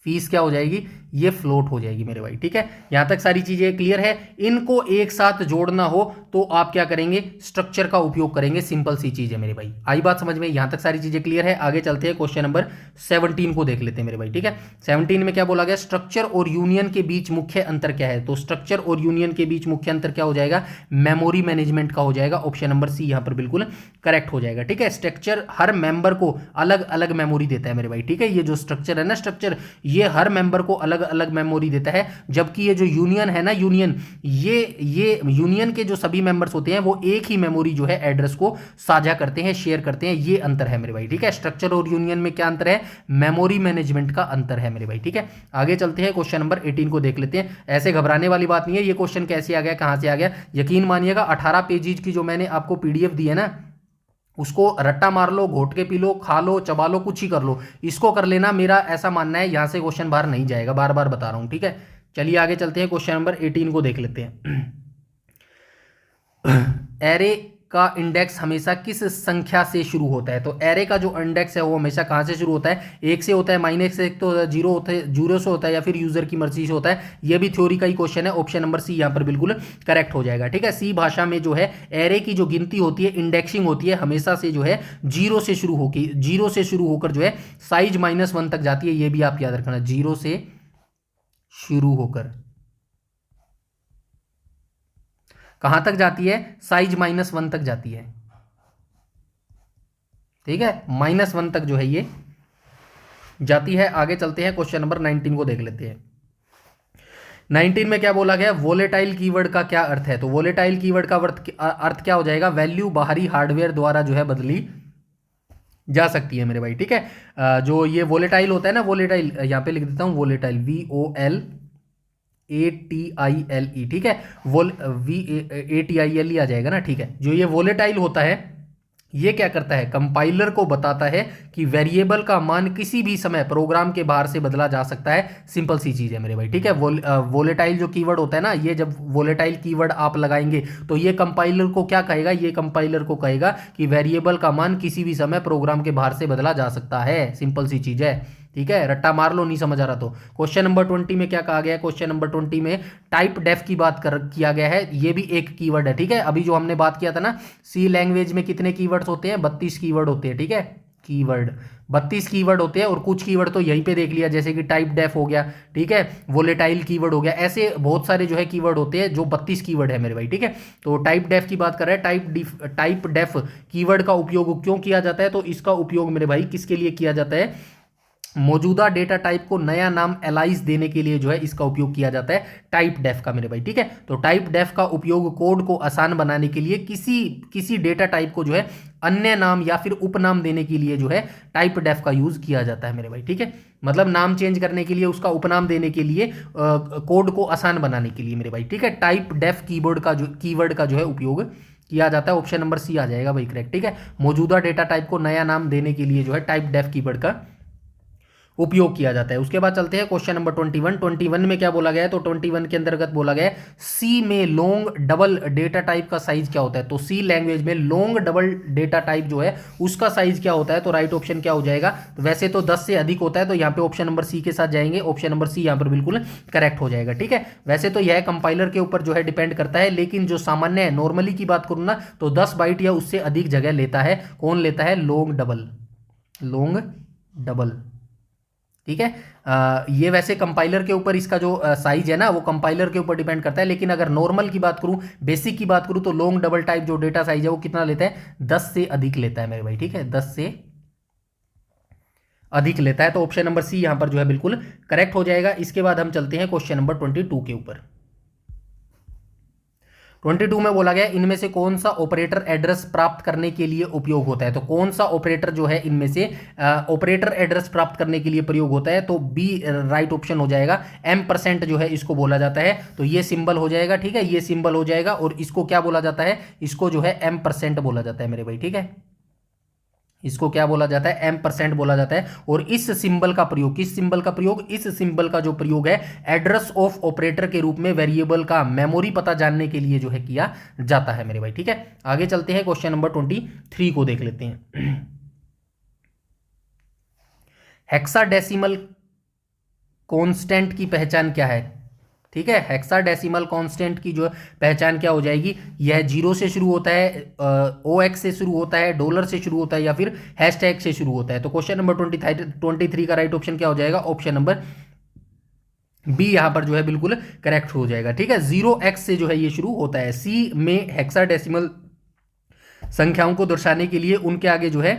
[SPEAKER 1] फीस क्या हो जाएगी, ये फ्लोट हो जाएगी मेरे भाई, ठीक है। यहां तक सारी चीजें क्लियर है। इनको एक साथ जोड़ना हो तो आप क्या करेंगे, स्ट्रक्चर का उपयोग करेंगे। सिंपल सी चीज है मेरे भाई, आई बात समझ में। यहां तक सारी चीजें क्लियर है। आगे चलते हैं, क्वेश्चन नंबर 17 को देख लेते हैं मेरे भाई, ठीक है। 17 में क्या बोला गया, स्ट्रक्चर और यूनियन के बीच मुख्य अंतर क्या है। तो स्ट्रक्चर और यूनियन के बीच मुख्य अंतर क्या हो जाएगा, मेमोरी मैनेजमेंट का हो जाएगा। ऑप्शन नंबर सी यहां पर बिल्कुल करेक्ट हो जाएगा, ठीक है। स्ट्रक्चर हर मेंबर को अलग अलग मेमोरी देता है मेरे भाई, ठीक है। ये जो स्ट्रक्चर है ना, स्ट्रक्चर ये हर मेंबर को अलग अलग मेमोरी देता है। जबकि ये जो यूनियन है ना, यूनियन ये यूनियन के जो सभी मेंबर्स होते हैं वो एक ही मेमोरी जो है एड्रेस को साझा करते हैं, शेयर करते हैं। ये अंतर है मेरे भाई, ठीक है। स्ट्रक्चर और यूनियन में क्या अंतर है, मेमोरी मैनेजमेंट का अंतर है मेरे भाई, ठीक है। आगे चलते हैं, क्वेश्चन नंबर 18 को देख लेते हैं। ऐसे घबराने वाली बात नहीं है। ये क्वेश्चन कैसे आ गया, कहां से आ गया, यकीन मानिएगा 18 पेजेज की जो मैंने आपको पीडीएफ दी है ना, उसको रट्टा मार लो, घोट के पी लो, खा लो, चबा लो, कुछ ही कर लो, इसको कर लेना। मेरा ऐसा मानना है, यहां से क्वेश्चन बाहर नहीं जाएगा, बार बार बता रहा हूं, ठीक है। चलिए आगे चलते हैं, क्वेश्चन नंबर 18 को देख लेते हैं। एरे का इंडेक्स हमेशा किस संख्या से शुरू होता है। तो एरे का जो इंडेक्स है वो हमेशा कहां से शुरू होता है, एक से होता है, माइनस एक तो जीरो होता है, जीरो से होता है, या फिर यूजर की मर्जी से होता है। ये भी थ्योरी का ही क्वेश्चन है। ऑप्शन नंबर सी यहां पर बिल्कुल करेक्ट हो जाएगा, ठीक है। सी भाषा में जो है एरे की जो गिनती होती है, इंडेक्सिंग होती है, हमेशा से जो है जीरो से शुरू होकर जो है साइज -1 तक जाती है। ये भी आप याद रखना, जीरो से शुरू होकर कहां तक जाती है, साइज -1 तक जाती है, ठीक है। -1 तक जो है ये जाती है। आगे चलते हैं, क्वेश्चन नंबर 19 को देख लेते हैं। 19 में क्या बोला गया, वोलेटाइल कीवर्ड का क्या अर्थ है। तो वोलेटाइल कीवर्ड का अर्थ क्या हो जाएगा, वैल्यू बाहरी हार्डवेयर द्वारा जो है बदली जा सकती है मेरे भाई, ठीक है। जो ये वोलेटाइल होता है ना, वोलेटाइल यहां पे लिख देता हूं, वोलेटाइल VOLATILE, ठीक है। VATILE आ जाएगा ना, ठीक है। जो ये वोलेटाइल होता है, ये क्या करता है, कंपाइलर को बताता है कि वेरिएबल का मान किसी भी समय प्रोग्राम के बाहर से बदला जा सकता है। सिंपल सी चीज है मेरे भाई, ठीक है। वोलेटाइल जो कीवर्ड होता है ना, ये जब वोलेटाइल कीवर्ड आप लगाएंगे तो ये कंपाइलर को क्या कहेगा, ये कंपाइलर को कहेगा कि वेरिएबल का मान किसी भी समय प्रोग्राम के बाहर से बदला जा सकता है। सिंपल सी चीज है, ठीक है। रट्टा मार लो, नहीं समझ आ रहा तो। क्वेश्चन नंबर 20 में क्या कहा गया है, क्वेश्चन नंबर 20 में टाइप डेफ की बात किया गया है। ये भी एक कीवर्ड है, ठीक है। अभी जो हमने बात किया था ना, सी लैंग्वेज में कितने कीवर्ड्स होते हैं, 32 कीवर्ड होते हैं, ठीक है। कीवर्ड 32 कीवर्ड होते हैं, और कुछ कीवर्ड तो यहीं पे देख लिया, जैसे कि टाइप डेफ हो गया, ठीक है, वोलेटाइल कीवर्ड हो गया। ऐसे बहुत सारे जो है कीवर्ड होते हैं जो 32 कीवर्ड है मेरे भाई, ठीक है। तो टाइप डेफ की बात कर रहे हैं। टाइप डेफ कीवर्ड का उपयोग क्यों किया जाता है, तो इसका उपयोग मेरे भाई किसके लिए किया जाता है, मौजूदा डेटा टाइप को नया नाम एलाइज देने के लिए जो है इसका उपयोग किया जाता है, टाइप डेफ का मेरे भाई, ठीक है। तो टाइप डेफ का उपयोग कोड को आसान बनाने के लिए, किसी डेटा टाइप को जो है अन्य नाम या फिर उपनाम देने के लिए जो है टाइप डेफ का यूज किया जाता है मेरे भाई, ठीक है। मतलब नाम चेंज करने के लिए, उसका उपनाम देने के लिए, कोड को आसान बनाने के लिए मेरे भाई, ठीक है। टाइप डेफ कीवर्ड का जो है उपयोग किया जाता है। ऑप्शन नंबर सी आ जाएगा भाई करेक्ट, ठीक है। मौजूदा डेटा टाइप को नया नाम देने के लिए जो है टाइप डेफ कीवर्ड का उपयोग किया जाता है। उसके बाद चलते हैं क्वेश्चन नंबर 21 में क्या बोला गया है, तो 21 के अंतर्गत बोला गया है सी में लॉन्ग डबल डेटा टाइप का साइज क्या होता है। तो सी लैंग्वेज में लॉन्ग डबल डेटा टाइप जो है उसका साइज क्या होता है, तो राइट ऑप्शन क्या हो जाएगा, तो वैसे तो 10 से अधिक होता है, तो यहाँ पे ऑप्शन नंबर सी के साथ जाएंगे। ऑप्शन नंबर सी यहाँ पर बिल्कुल करेक्ट हो जाएगा, ठीक है। वैसे तो यह कंपाइलर के ऊपर जो है डिपेंड करता है, लेकिन जो सामान्य है, नॉर्मली की बात करूँ ना, तो 10 बाइट या उससे अधिक जगह लेता है। कौन लेता है, लॉन्ग डबल, ठीक है। ये वैसे कंपाइलर के ऊपर इसका जो साइज है ना, वो कंपाइलर के ऊपर डिपेंड करता है, लेकिन अगर नॉर्मल की बात करूं, बेसिक की बात करूं, तो लॉन्ग डबल टाइप जो डेटा साइज है वो कितना लेता है, 10 से अधिक लेता है मेरे भाई, ठीक है, 10 से अधिक लेता है। तो ऑप्शन नंबर सी यहां पर जो है बिल्कुल करेक्ट हो जाएगा। इसके बाद हम चलते हैं क्वेश्चन नंबर 22 के ऊपर। 22 में बोला गया इनमें से कौन सा ऑपरेटर एड्रेस प्राप्त करने के लिए उपयोग होता है, तो कौन सा ऑपरेटर जो है इनमें से ऑपरेटर एड्रेस प्राप्त करने के लिए प्रयोग होता है, तो बी राइट ऑप्शन हो जाएगा। M% जो है इसको बोला जाता है, तो ये सिंबल हो जाएगा, ठीक है, ये सिंबल हो जाएगा और इसको क्या बोला जाता है, इसको जो है M% बोला जाता है मेरे भाई, ठीक है, इसको क्या बोला जाता है, M% बोला जाता है। और इस सिंबल का प्रयोग, किस सिंबल का प्रयोग, इस सिंबल का जो प्रयोग है एड्रेस ऑफ ऑपरेटर के रूप में वेरिएबल का मेमोरी पता जानने के लिए जो है किया जाता है मेरे भाई, ठीक है। आगे चलते हैं, क्वेश्चन नंबर 23 को देख लेते हैं। हेक्साडेसिमल कांस्टेंट की पहचान क्या है, ठीक है, हेक्साडेसिमल कांस्टेंट की जो पहचान क्या हो जाएगी, यह 0 से शुरू होता है, OX से शुरू होता है, डॉलर से शुरू होता है या फिर हैशटैग से शुरू होता है। तो क्वेश्चन नंबर 23 का राइट ऑप्शन क्या हो जाएगा, ऑप्शन नंबर बी यहां पर जो है बिल्कुल करेक्ट हो जाएगा, ठीक है। 0x से जो है ये शुरू होता है। सी में हेक्साडेसिमल संख्याओं को दर्शाने के लिए उनके आगे जो है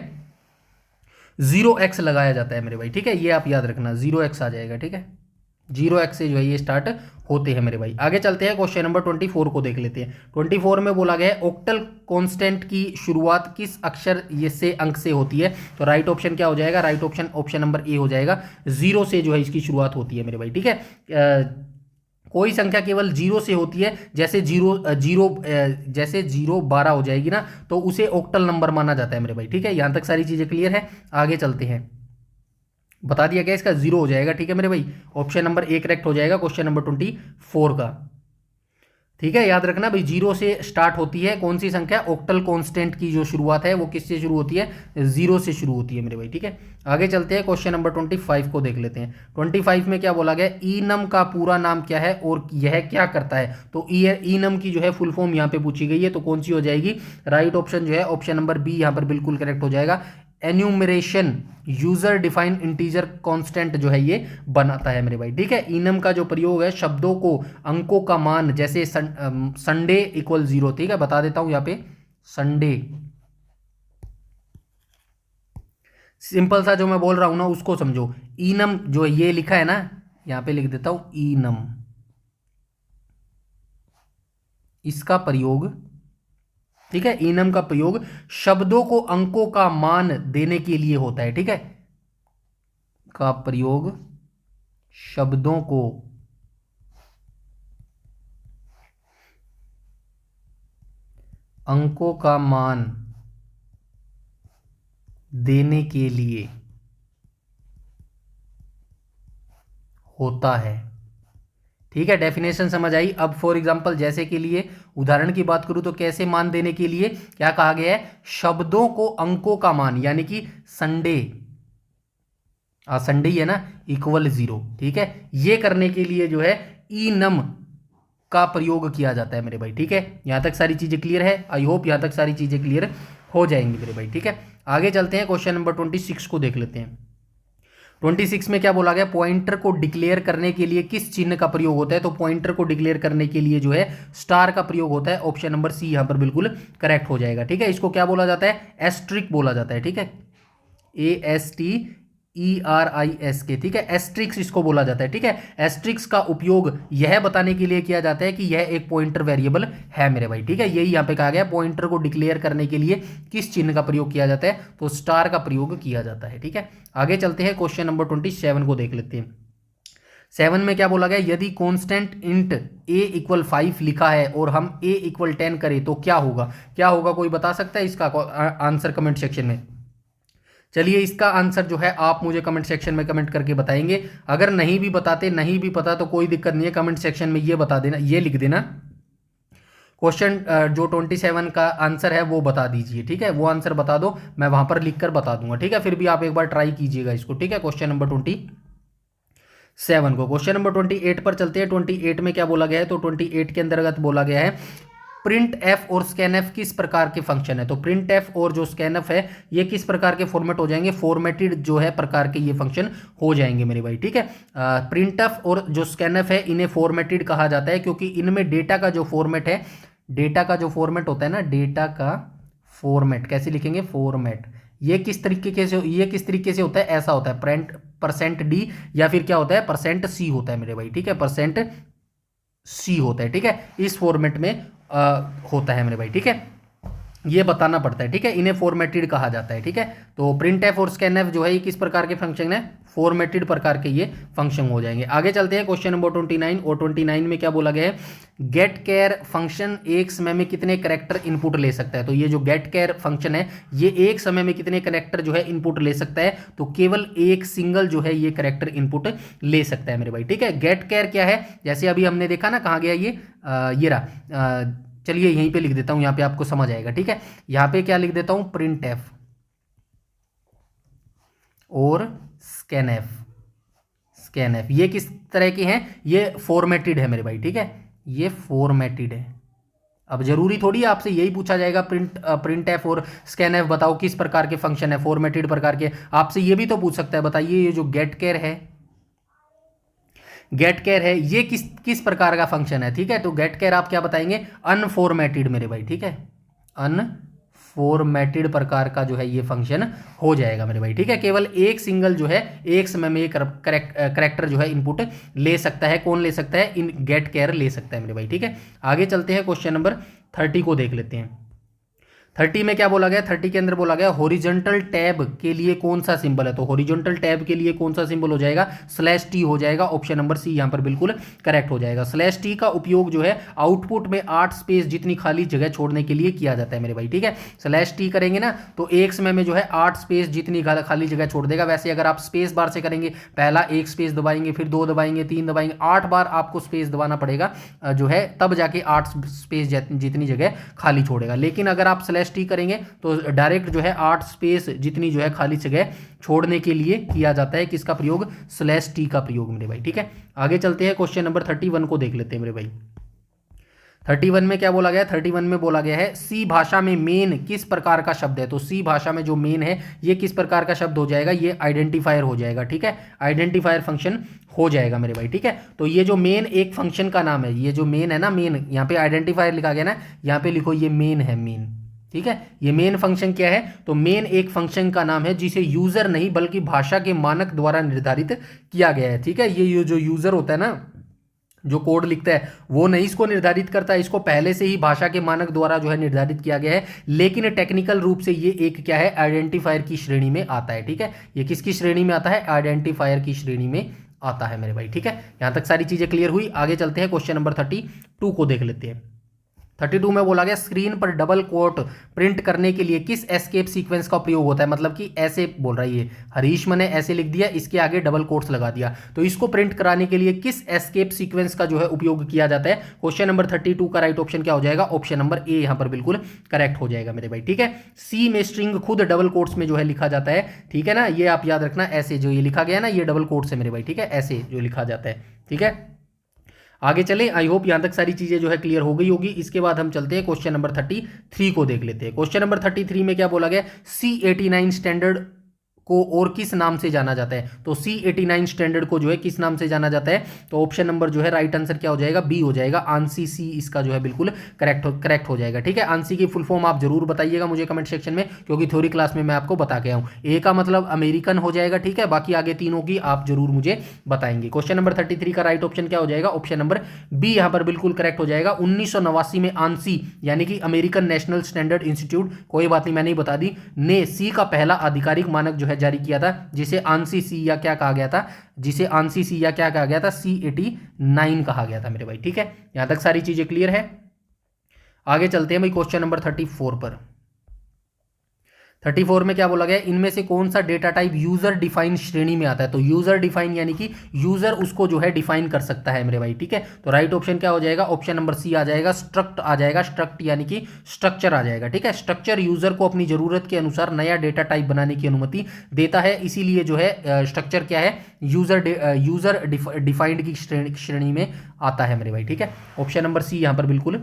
[SPEAKER 1] 0x लगाया जाता है मेरे भाई, ठीक है, ये आप याद रखना, 0x आ जाएगा, ठीक है, 0x से जो है ये स्टार्ट होते हैं मेरे भाई। आगे चलते हैं, क्वेश्चन नंबर 24 को देख लेते हैं। 24 में बोला गया है ऑक्टल कांस्टेंट की शुरुआत किस अक्षर ये से अंक से होती है, तो राइट ऑप्शन क्या हो जाएगा, right option option number A हो जाएगा, 0 से जो है इसकी शुरुआत होती है मेरे भाई, ठीक है। कोई संख्या केवल 0 से होती है, जैसे 0 12 हो जाएगी ना, तो उसे ऑक्टल नंबर माना जाता है मेरे भाई, ठीक है। यहां तक सारी चीजें क्लियर है। आगे चलते हैं, बता दिया गया इसका 0 हो जाएगा, ठीक है मेरे भाई, ऑप्शन नंबर ए करेक्ट हो जाएगा क्वेश्चन नंबर 24 का, ठीक है। याद रखना भाई 0 से स्टार्ट होती है कौन सी संख्या, ऑक्टल कांस्टेंट की जो शुरुआत है वो किससे शुरू होती है, 0 से शुरू होती है मेरे भाई, ठीक है। आगे चलते हैं, क्वेश्चन नंबर 25 को देख लेते हैं। 25 में क्या बोला गया, ईनम का पूरा नाम क्या है और यह क्या करता है, तो ईनम की जो है फुल फॉर्म यहाँ पे पूछी गई है, तो कौन सी हो जाएगी, राइट ऑप्शन जो है ऑप्शन नंबर बी यहाँ पर बिल्कुल करेक्ट हो जाएगा। Enumeration user defined integer constant जो है ये बनाता है मेरे भाई, ठीक है। इनम का जो प्रयोग है शब्दों को अंकों का मान, जैसे संडे इक्वल 0, ठीक है, बता देता हूं यहाँ पे संडे, सिंपल सा जो मैं बोल रहा हूं ना उसको समझो। इनम जो ये लिखा है ना, यहां पे लिख देता हूं इनम, इसका प्रयोग, ठीक है, इनम का प्रयोग शब्दों को अंकों का मान देने के लिए होता है, ठीक है, का प्रयोग शब्दों को अंकों का मान देने के लिए होता है, ठीक है। डेफिनेशन समझ आई। अब फॉर एग्जांपल जैसे के लिए उदाहरण की बात करूं तो कैसे मान देने के लिए क्या कहा गया है, शब्दों को अंकों का मान, यानी कि संडे, संडे है ना, इक्वल 0, ठीक है, ये करने के लिए जो है इनम का प्रयोग किया जाता है मेरे भाई, ठीक है। यहां तक सारी चीजें क्लियर है, आई होप यहां तक सारी चीजें क्लियर हो जाएंगी मेरे भाई, ठीक है। आगे चलते हैं, क्वेश्चन नंबर 26 को देख लेते हैं। 26 में क्या बोला गया, पॉइंटर को डिक्लेयर करने के लिए किस चिन्ह का प्रयोग होता है, तो पॉइंटर को डिक्लेयर करने के लिए जो है स्टार का प्रयोग होता है, ऑप्शन नंबर सी यहां पर बिल्कुल करेक्ट हो जाएगा, ठीक है। इसको क्या बोला जाता है, एस्ट्रिक बोला जाता है, ठीक है, ASTERIS के, ठीक है, एस्ट्रिक्स इसको बोला जाता है, ठीक है। एस्ट्रिक्स का उपयोग यह बताने के लिए किया जाता है कि यह एक पॉइंटर वेरिएबल है मेरे भाई, ठीक है। यही यहाँ पे कहा गया, पॉइंटर को डिक्लेयर करने के लिए किस चिन्ह का प्रयोग किया जाता है, तो स्टार का प्रयोग किया जाता है, ठीक है। आगे चलते हैं, क्वेश्चन नंबर 27 को देख लेते हैं। 7 में क्या बोला गया, यदि कांस्टेंट इंट a इक्वल 5 लिखा है और हम a इक्वल 10 करें तो क्या होगा, क्या होगा, कोई बता सकता है इसका आंसर कमेंट सेक्शन में। चलिए इसका आंसर जो है आप मुझे कमेंट सेक्शन में कमेंट करके बताएंगे। अगर नहीं भी बताते, नहीं भी पता तो कोई दिक्कत नहीं है, कमेंट सेक्शन में ये बता देना, ये लिख देना क्वेश्चन जो 27 का आंसर है वो बता दीजिए, ठीक है, वो आंसर बता दो, मैं वहां पर लिखकर बता दूंगा, ठीक है। फिर भी आप एक बार ट्राई कीजिएगा इसको, ठीक है। क्वेश्चन नंबर 27 को, क्वेश्चन नंबर 28 पर चलते हैं। 28 में क्या बोला गया है, तो 28 के अंतर्गत बोला गया है प्रिंट एफ और स्कैन एफ किस प्रकार के फंक्शन है, तो प्रिंट एफ और जो स्कैन एफ है ये किस प्रकार के फॉर्मेट हो जाएंगे, फॉर्मेटेड जो है प्रकार के ये फंक्शन हो जाएंगे मेरे भाई, ठीक है। प्रिंट एफ और जो स्कैन एफ है इन्हें फॉर्मेटेड कहा जाता है क्योंकि इनमें डेटा का जो फॉर्मेट है, डेटा का जो फॉर्मेट होता है ना, डेटा का फॉर्मेट कैसे लिखेंगे, फॉर्मेट, ये किस तरीके से होता है, ऐसा होता है %d या फिर क्या होता है %c होता है मेरे भाई, ठीक है, %c होता है, ठीक है। इस फॉर्मेट में होता है मेरे भाई, ठीक है, ये बताना पड़ता है, ठीक है, इन्हें फॉर्मेटेड कहा जाता है, ठीक है। तो प्रिंट एफ और स्कैन एफ जो है ये किस प्रकार के फंक्शन है, फॉर्मेटेड प्रकार के ये फंक्शन हो जाएंगे। आगे चलते हैं क्वेश्चन नंबर 29, और 29 में क्या बोला गया है, गेट केयर फंक्शन एक समय में कितने कैरेक्टर इनपुट ले सकता है। तो ये जो गेट केयर फंक्शन है ये एक समय में कितने कैरेक्टर जो है इनपुट ले सकता है, तो केवल एक सिंगल जो है ये कैरेक्टर इनपुट ले सकता है मेरे भाई, ठीक है। गेट केयर क्या है, जैसे अभी हमने देखा ना, कहाँ गया ये रहा, चलिए यहीं पे लिख देता हूं, यहाँ पे आपको समझ आएगा, ठीक है। यहाँ पे क्या लिख देता हूं, प्रिंट एफ और स्कैन एफ। स्कैन एफ ये किस तरह के हैं, ये फॉर्मेटेड है मेरे भाई, ठीक है, ये फॉर्मेटेड है। अब जरूरी थोड़ी आपसे यही पूछा जाएगा प्रिंट एफ और स्कैन एफ बताओ किस प्रकार के फंक्शन है, फॉर्मेटेड प्रकार के। आपसे ये भी तो पूछ सकता है, बताइए ये जो गेट केयर है, गेट केयर है, ये किस प्रकार का फंक्शन है, ठीक है। तो गेट केयर आप क्या बताएंगे, अनफॉर्मेटेड मेरे भाई, ठीक है, अनफॉर्मेटेड प्रकार का जो है ये फंक्शन हो जाएगा मेरे भाई, ठीक है। केवल एक सिंगल जो है एक समय में करेक्टर जो है इनपुट ले सकता है, कौन ले सकता है, इन गेट केयर ले सकता है मेरे भाई, ठीक है। आगे चलते हैं क्वेश्चन नंबर 30 को देख लेते हैं। 30 में क्या बोला गया, 30 के अंदर बोला गया हॉरिजॉन्टल टैब के लिए कौन सा सिंबल है। तो हॉरिजॉन्टल टैब के लिए कौन सा सिंबल हो जाएगा, /t हो जाएगा। ऑप्शन नंबर सी यहां पर बिल्कुल करेक्ट हो जाएगा। /t का उपयोग जो है आउटपुट में 8 स्पेस जितनी खाली जगह छोड़ने के लिए किया जाता है मेरे भाई, ठीक है। /t करेंगे ना तो एक समय में जो है 8 स्पेस जितनी खाली जगह छोड़ देगा। वैसे अगर आप स्पेस बार से करेंगे, पहला एक स्पेस दबाएंगे, फिर 2 दबाएंगे, 3 दबाएंगे, 8 बार आपको स्पेस दबाना पड़ेगा जो है, तब जाके 8 स्पेस जितनी जगह खाली छोड़ेगा। लेकिन अगर आप /t करेंगे तो डायरेक्ट जो है 8 स्पेस जितनी जो है खाली जगह छोड़ने के लिए किया जाता है, किसका प्रयोग, /t का प्रयोग मेरे भाई, ठीक है। आगे चलते हैं क्वेश्चन नंबर 31 को देख लेते हैं मेरे भाई। 31 में क्या बोला गया, 31 में बोला गया है सी भाषा में मेन किस प्रकार का शब्द है। तो सी भाषा में जो मेन है ये किस प्रकार का शब्द हो जाएगा, ये आइडेंटिफायर हो जाएगा, ठीक है, आइडेंटिफायर फंक्शन हो जाएगा मेरे भाई, ठीक है। तो ये जो मेन एक फंक्शन का नाम है, ये जो मेन है ना, मेन यहाँ पे आइडेंटिफायर लिखा गया ना, यहाँ पे लिखो ये मेन है, मेन, ठीक है। ये मेन फंक्शन क्या है, तो मेन एक फंक्शन का नाम है जिसे यूजर नहीं बल्कि भाषा के मानक द्वारा निर्धारित किया गया है, ठीक है। ये जो यूजर होता है ना, जो कोड लिखता है, वो नहीं इसको निर्धारित करता है, इसको पहले से ही भाषा के मानक द्वारा जो है निर्धारित किया गया है। लेकिन टेक्निकल रूप से ये एक क्या है, आइडेंटिफायर की श्रेणी में आता है, ठीक है। ये किसकी श्रेणी में आता है, आइडेंटिफायर की श्रेणी में आता है मेरे भाई, ठीक है। यहां तक सारी चीजें क्लियर हुई। आगे चलते हैं क्वेश्चन नंबर 32 को देख लेते हैं। 32 में बोला गया स्क्रीन पर डबल कोट प्रिंट करने के लिए किस एस्केप सीक्वेंस का प्रयोग होता है। मतलब कि ऐसे बोल रहा है ये हरीश ने ऐसे लिख दिया, इसके आगे डबल कोट्स लगा दिया, तो इसको प्रिंट कराने के लिए किस एस्केप सीक्वेंस का जो है उपयोग किया जाता है। क्वेश्चन नंबर 32 का राइट ऑप्शन क्या हो जाएगा, ऑप्शन नंबर ए यहां पर बिल्कुल करेक्ट हो जाएगा मेरे भाई, ठीक है। सी में स्ट्रिंग खुद डबल कोट्स में जो है लिखा जाता है, ठीक है ना, ये आप याद रखना, ऐसे जो ये लिखा गया ना, ये डबल कोट्स है मेरे भाई, ठीक है, ऐसे जो लिखा जाता है, ठीक है। आगे चले, आई होप यहां तक सारी चीजें जो है क्लियर हो गई होगी। इसके बाद हम चलते हैं क्वेश्चन नंबर 33 को देख लेते हैं। क्वेश्चन नंबर 33 में क्या बोला गया, C89 स्टैंडर्ड को और किस नाम से जाना जाता है। तो C89 स्टैंडर्ड को जो है किस नाम से जाना जाता है, तो ऑप्शन नंबर जो है राइट आंसर क्या हो जाएगा, बी हो जाएगा, आंसी सी इसका जो है बिल्कुल करेक्ट हो जाएगा, ठीक है। आंसी की फुल फॉर्म आप जरूर बताइएगा मुझे कमेंट सेक्शन में, क्योंकि थ्योरी क्लास में मैं आपको बता के आऊँ। ए का मतलब अमेरिकन हो जाएगा, ठीक है, बाकी आगे तीनों की आप जरूर मुझे बताएंगे। क्वेश्चन नंबर 33 का राइट ऑप्शन क्या हो जाएगा, ऑप्शन नंबर बी यहाँ पर बिल्कुल करेक्ट हो जाएगा। 1989 में आंसी यानी कि अमेरिकन नेशनल स्टैंडर्ड इंस्टीट्यूट, कोई बात नहीं मैंने ही बता दी, ने सी का पहला आधिकारिक मानक जो है जारी किया था, जिसे आंसी सी या क्या कहा गया था, C89 कहा गया था मेरे भाई, ठीक है। यहां तक सारी चीजें क्लियर है। आगे चलते हैं भाई क्वेश्चन नंबर 34 पर। 34 में क्या बोला गया, इनमें से कौन सा डेटा टाइप यूजर डिफाइन श्रेणी में आता है। तो यूजर डिफाइन यानी कि यूजर उसको जो है डिफाइन कर सकता है मेरे भाई, ठीक है। तो राइट ऑप्शन क्या हो जाएगा, ऑप्शन नंबर सी आ जाएगा, स्ट्रक्ट आ जाएगा, स्ट्रक्ट यानी कि स्ट्रक्चर आ जाएगा, ठीक है। स्ट्रक्चर यूजर को अपनी जरूरत के अनुसार नया डेटा टाइप बनाने की अनुमति देता है, इसीलिए जो है स्ट्रक्चर क्या है, यूजर डिफाइंड की श्रेणी में आता है मेरे भाई, ठीक है। ऑप्शन नंबर सी यहां पर बिल्कुल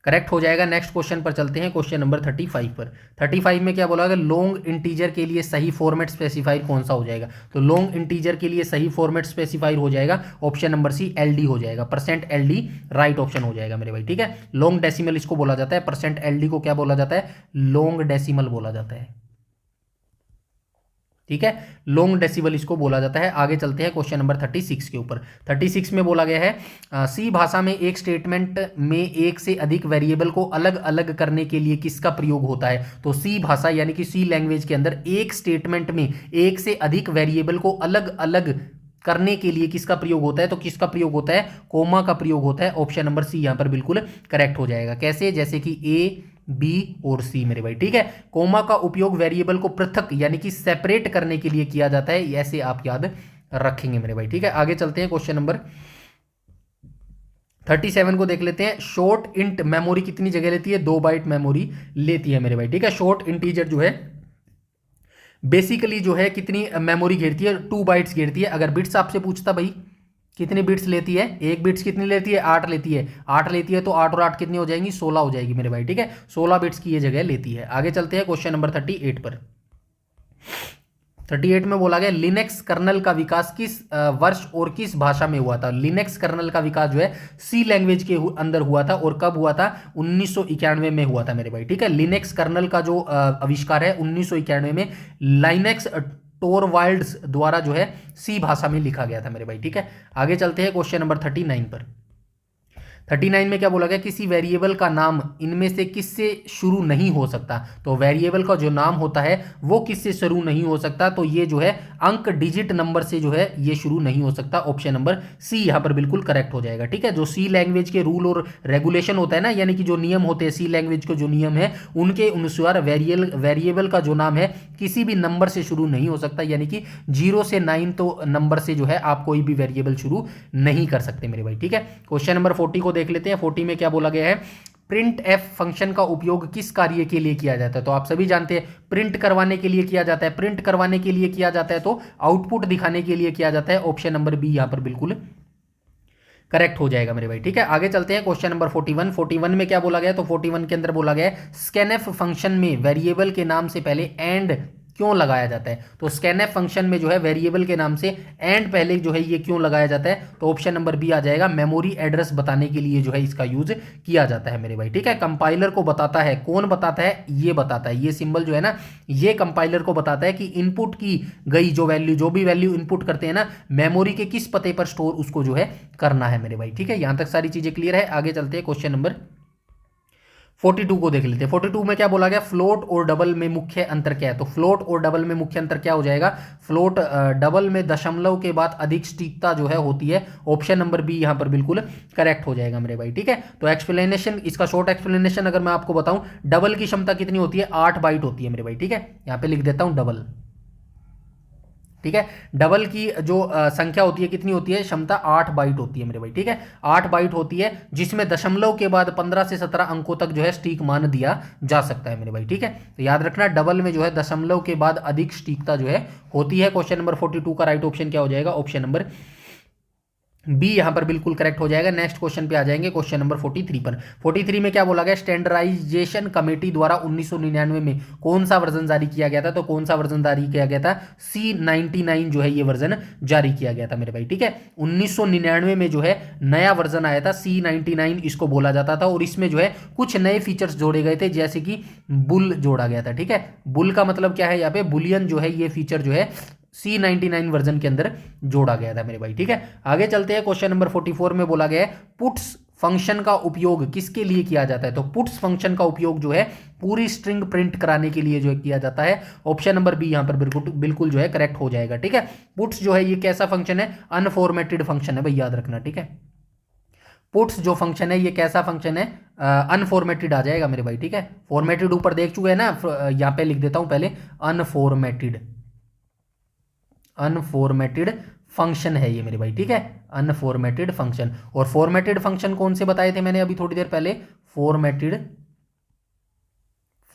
[SPEAKER 1] करेक्ट हो जाएगा। नेक्स्ट क्वेश्चन पर चलते हैं, क्वेश्चन नंबर 35 पर। 35 में क्या बोला गया, लॉन्ग इंटीजर के लिए सही फॉर्मेट स्पेसिफायर कौन सा हो जाएगा। तो लॉन्ग इंटीजर के लिए सही फॉर्मेट स्पेसिफायर हो जाएगा, ऑप्शन नंबर सी LD हो जाएगा, %LD राइट ऑप्शन हो जाएगा मेरे भाई, ठीक है। लॉन्ग डेसिमल इसको बोला जाता है, %LD को क्या बोला जाता है, लॉन्ग डेसिमल बोला जाता है। ठीक है, लॉन्ग डेसिबल इसको बोला जाता है। आगे चलते हैं क्वेश्चन नंबर 36 के ऊपर। 36 में बोला गया है सी भाषा में एक स्टेटमेंट में एक से अधिक वेरिएबल को अलग अलग करने के लिए किसका प्रयोग होता है। तो सी भाषा यानी कि सी लैंग्वेज के अंदर एक स्टेटमेंट में एक से अधिक वेरिएबल को अलग अलग करने के लिए किसका प्रयोग होता है। तो किसका प्रयोग होता है, कोमा का प्रयोग होता है। ऑप्शन नंबर सी यहां पर बिल्कुल करेक्ट हो जाएगा। कैसे, जैसे कि ए, बी और सी मेरे भाई। ठीक है, कोमा का उपयोग वेरिएबल को पृथक यानी कि सेपरेट करने के लिए किया जाता है, ऐसे आप याद रखेंगे मेरे भाई। ठीक है, आगे चलते हैं क्वेश्चन नंबर 37 को देख लेते हैं। शॉर्ट इंट मेमोरी कितनी जगह लेती है, 2 बाइट मेमोरी लेती है मेरे भाई। ठीक है, शॉर्ट इंटीजर जो है बेसिकली जो है कितनी मेमोरी घेरती है, 2 बाइट्स घेरती है। अगर बिट्स आपसे पूछता भाई कितनी बिट्स लेती है, एक बिट्स कितनी लेती है, 8 लेती है। 8 लेती है तो 8 और 8 कितनी हो जाएंगी, 16 हो जाएगी मेरे भाई। ठीक है, 16 बिट्स की ये जगह लेती है। आगे चलते हैं क्वेश्चन नंबर 38 पर। 38 में बोला गया लिनक्स कर्नल का विकास किस वर्ष और किस भाषा में हुआ था। लिनक्स कर्नल का विकास जो है सी लैंग्वेज के अंदर हुआ था, और कब हुआ था, 1991 में हुआ था मेरे भाई। ठीक है, लिनक्स कर्नल का जो आविष्कार है 1991 में लाइनेक्स टोरवाल्ड्स द्वारा जो है सी भाषा में लिखा गया था मेरे भाई। ठीक है, आगे चलते हैं क्वेश्चन नंबर 39 पर। 39 में क्या बोला गया, किसी वेरिएबल का नाम इनमें से किससे शुरू नहीं हो सकता। तो वेरिएबल का जो नाम होता है वो किससे शुरू नहीं हो सकता, तो ये जो है अंक डिजिट नंबर से जो है ये शुरू नहीं हो सकता। ऑप्शन नंबर सी यहां पर बिल्कुल करेक्ट हो जाएगा। ठीक है, जो सी लैंग्वेज के रूल और रेगुलेशन होता है ना, यानी कि जो नियम होते हैं सी लैंग्वेज के जो नियम है उनके अनुसार वेरिएबल का जो नाम है किसी भी नंबर से शुरू नहीं हो सकता, यानी कि 0 से 9 तो नंबर से जो है आप कोई भी वेरिएबल शुरू नहीं कर सकते मेरे भाई। ठीक है, क्वेश्चन नंबर 40 को देख लेते हैं। 40 में क्या बोला गया है, प्रिंट एफ फंक्शन का उपयोग किस कार्य के लिए किया जाता है। तो आप सभी जानते हैं प्रिंट करवाने के लिए किया जाता है। प्रिंट करवाने के लिए किया जाता है तो आउटपुट दिखाने के लिए किया जाता है। ऑप्शन नंबर बी यहां पर बिल्कुल करेक्ट हो जाएगा मेरे भाई। ठीक है, आगे चलते हैं क्वेश्चन नंबर 41। 41 में क्या बोला गया, तो 41 के अंदर बोला गया है स्कैनएफ फंक्शन में वेरिएबल के नाम से पहले एंड क्यों लगाया जाता है। तो स्कैनएफ फंक्शन में जो है वेरिएबल के नाम से एंड पहले जो है ये क्यों लगाया जाता है, तो ऑप्शन नंबर बी आ जाएगा, मेमोरी एड्रेस बताने के लिए जो है इसका यूज किया जाता है मेरे भाई। ठीक है, कंपाइलर को बताता है, कौन बताता है, ये बताता है, ये सिंबल जो है ना ये कंपाइलर को बताता है कि इनपुट की गई जो वैल्यू, जो भी वैल्यू इनपुट करते हैं ना मेमोरी के किस पते पर स्टोर उसको जो है करना है मेरे भाई। ठीक है, यहां तक सारी चीजें क्लियर है। आगे चलते हैं क्वेश्चन नंबर 42 को देख लेते हैं। 42 में क्या बोला गया, फ्लोट और डबल में मुख्य अंतर क्या है। तो फ्लोट और डबल में मुख्य अंतर क्या हो जाएगा, फ्लोट डबल में दशमलव के बाद अधिक सटीकता जो है होती है। ऑप्शन नंबर बी यहां पर बिल्कुल करेक्ट हो जाएगा मेरे भाई। ठीक है, तो एक्सप्लेनेशन, इसका शॉर्ट एक्सप्लेनेशन अगर मैं आपको बताऊं, डबल की क्षमता कितनी होती है, 8 बाइट होती है मेरे भाई। ठीक है, यहां पर लिख देता हूं डबल। ठीक है, डबल की जो संख्या होती है कितनी होती है, क्षमता 8 बाइट होती है मेरे भाई। ठीक है, 8 बाइट होती है, जिसमें दशमलव के बाद 15 से 17 अंकों तक जो है सटीक मान दिया जा सकता है मेरे भाई। ठीक है, तो याद रखना डबल में जो है दशमलव के बाद अधिक सटीकता जो है होती है। क्वेश्चन नंबर 42 का राइट ऑप्शन क्या हो जाएगा, ऑप्शन नंबर बी यहां पर बिल्कुल करेक्ट हो जाएगा। नेक्स्ट क्वेश्चन पे आ जाएंगे, क्वेश्चन नंबर 43 पर। 43 में क्या बोला गया, स्टैंडर्डाइजेशन कमेटी द्वारा 1999 में कौन सा वर्जन जारी किया गया था। तो कौन सा वर्जन जारी किया गया था, C99 जो है ये वर्जन जारी किया गया था मेरे भाई। ठीक है, 1999 में जो है नया वर्जन आया था C99 इसको बोला जाता था, और इसमें जो है कुछ नए फीचर्स जोड़े गए थे, जैसे कि बुल जोड़ा गया था। ठीक है, बुल का मतलब क्या है, यहाँ पे बुलियन जो है ये फीचर जो है C99 वर्जन के अंदर जोड़ा गया था मेरे भाई। ठीक है, आगे चलते हैं। क्वेश्चन नंबर 44 में बोला गया है पुट्स फंक्शन का उपयोग किसके लिए किया जाता है। तो पुट्स फंक्शन का उपयोग जो है पूरी स्ट्रिंग प्रिंट कराने के लिए जो है किया जाता है। ऑप्शन नंबर बी यहां पर बिल्कुल जो है करेक्ट हो जाएगा। ठीक है, पुट्स जो है ये कैसा फंक्शन है, अनफॉर्मेटेड फंक्शन है भाई, याद रखना। ठीक है, पुट्स जो फंक्शन है ये कैसा फंक्शन है, अनफॉर्मेटेड आ जाएगा मेरे भाई। ठीक है, फॉर्मेटेड ऊपर देख चुके हैं ना, यहां पे लिख देता हूं पहले, अनफॉर्मेटेड फंक्शन है ये मेरे भाई। ठीक है, अनफॉर्मेटेड फंक्शन। और फॉर्मेटेड फंक्शन कौन से बताए थे मैंने अभी थोड़ी देर पहले, फॉर्मेटेड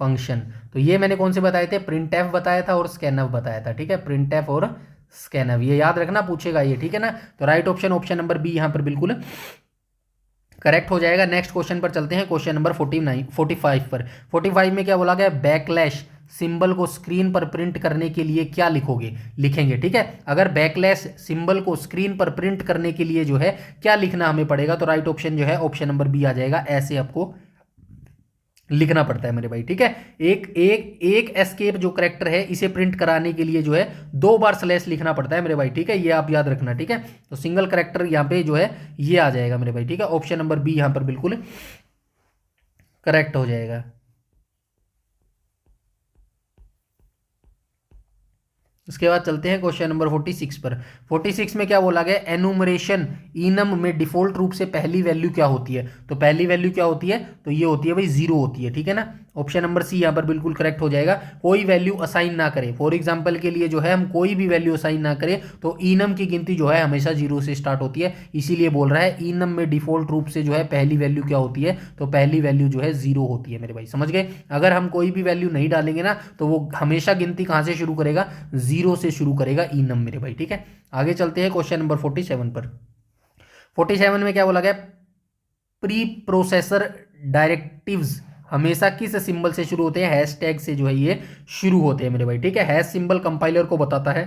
[SPEAKER 1] फंक्शन। तो ये मैंने कौन से बताए थे, प्रिंटएफ बताया था और स्कैनएफ बताया था। ठीक है, प्रिंटएफ और स्कैनएफ, ये याद रखना, पूछेगा ये। ठीक है ना, तो right option option number B यहां पर बिल्कुल करेक्ट हो जाएगा। नेक्स्ट क्वेश्चन पर चलते हैं, क्वेश्चन नंबर 45 पर। 45 में क्या बोला गया, बैकलैश सिंबल को स्क्रीन पर प्रिंट करने के लिए क्या लिखेंगे। ठीक है, अगर बैकलैश सिंबल को स्क्रीन पर प्रिंट करने के लिए जो है क्या लिखना हमें पड़ेगा, तो राइट ऑप्शन जो है ऑप्शन नंबर बी आ जाएगा। ऐसे आपको लिखना पड़ता है मेरे भाई, ठीक है। एक एक एक एस्केप जो करेक्टर है इसे प्रिंट कराने के लिए जो है 2 बार स्लैश लिखना पड़ता है मेरे भाई, ठीक है। ये आप याद रखना, ठीक है। तो सिंगल करेक्टर यहाँ पे जो है ये आ जाएगा मेरे भाई, ठीक है। ऑप्शन नंबर बी यहाँ पर बिल्कुल करेक्ट हो जाएगा। इसके बाद चलते हैं क्वेश्चन नंबर 46 पर। 46 में क्या बोला गया, एनुमरेशन इनम में डिफॉल्ट रूप से पहली वैल्यू क्या होती है। तो पहली वैल्यू क्या होती है, तो ये होती है भाई 0 होती है, ठीक है ना। ऑप्शन नंबर सी यहाँ पर बिल्कुल करेक्ट हो जाएगा। कोई वैल्यू असाइन ना करें, फॉर एग्जाम्पल के लिए जो है हम कोई भी वैल्यू असाइन ना करें तो इनम की गिनती जो है हमेशा 0 से स्टार्ट होती है। इसीलिए बोल रहा है इनम में डिफॉल्ट रूप से जो है पहली वैल्यू क्या होती है, तो पहली वैल्यू जो है 0 होती है मेरे भाई, समझ गए। अगर हम कोई भी वैल्यू नहीं डालेंगे ना तो वो हमेशा गिनती कहाँ से शुरू करेगा, 0 से शुरू करेगा इनम मेरे भाई, ठीक है। आगे चलते हैं क्वेश्चन नंबर 47 पर। 47 में क्या बोला गया, प्री प्रोसेसर डायरेक्टिव्स हमेशा किस सिंबल से शुरू होते हैं, हैशटैग से जो है ये शुरू होते हैं मेरे भाई, ठीक है। हैश सिंबल कंपाइलर को बताता है,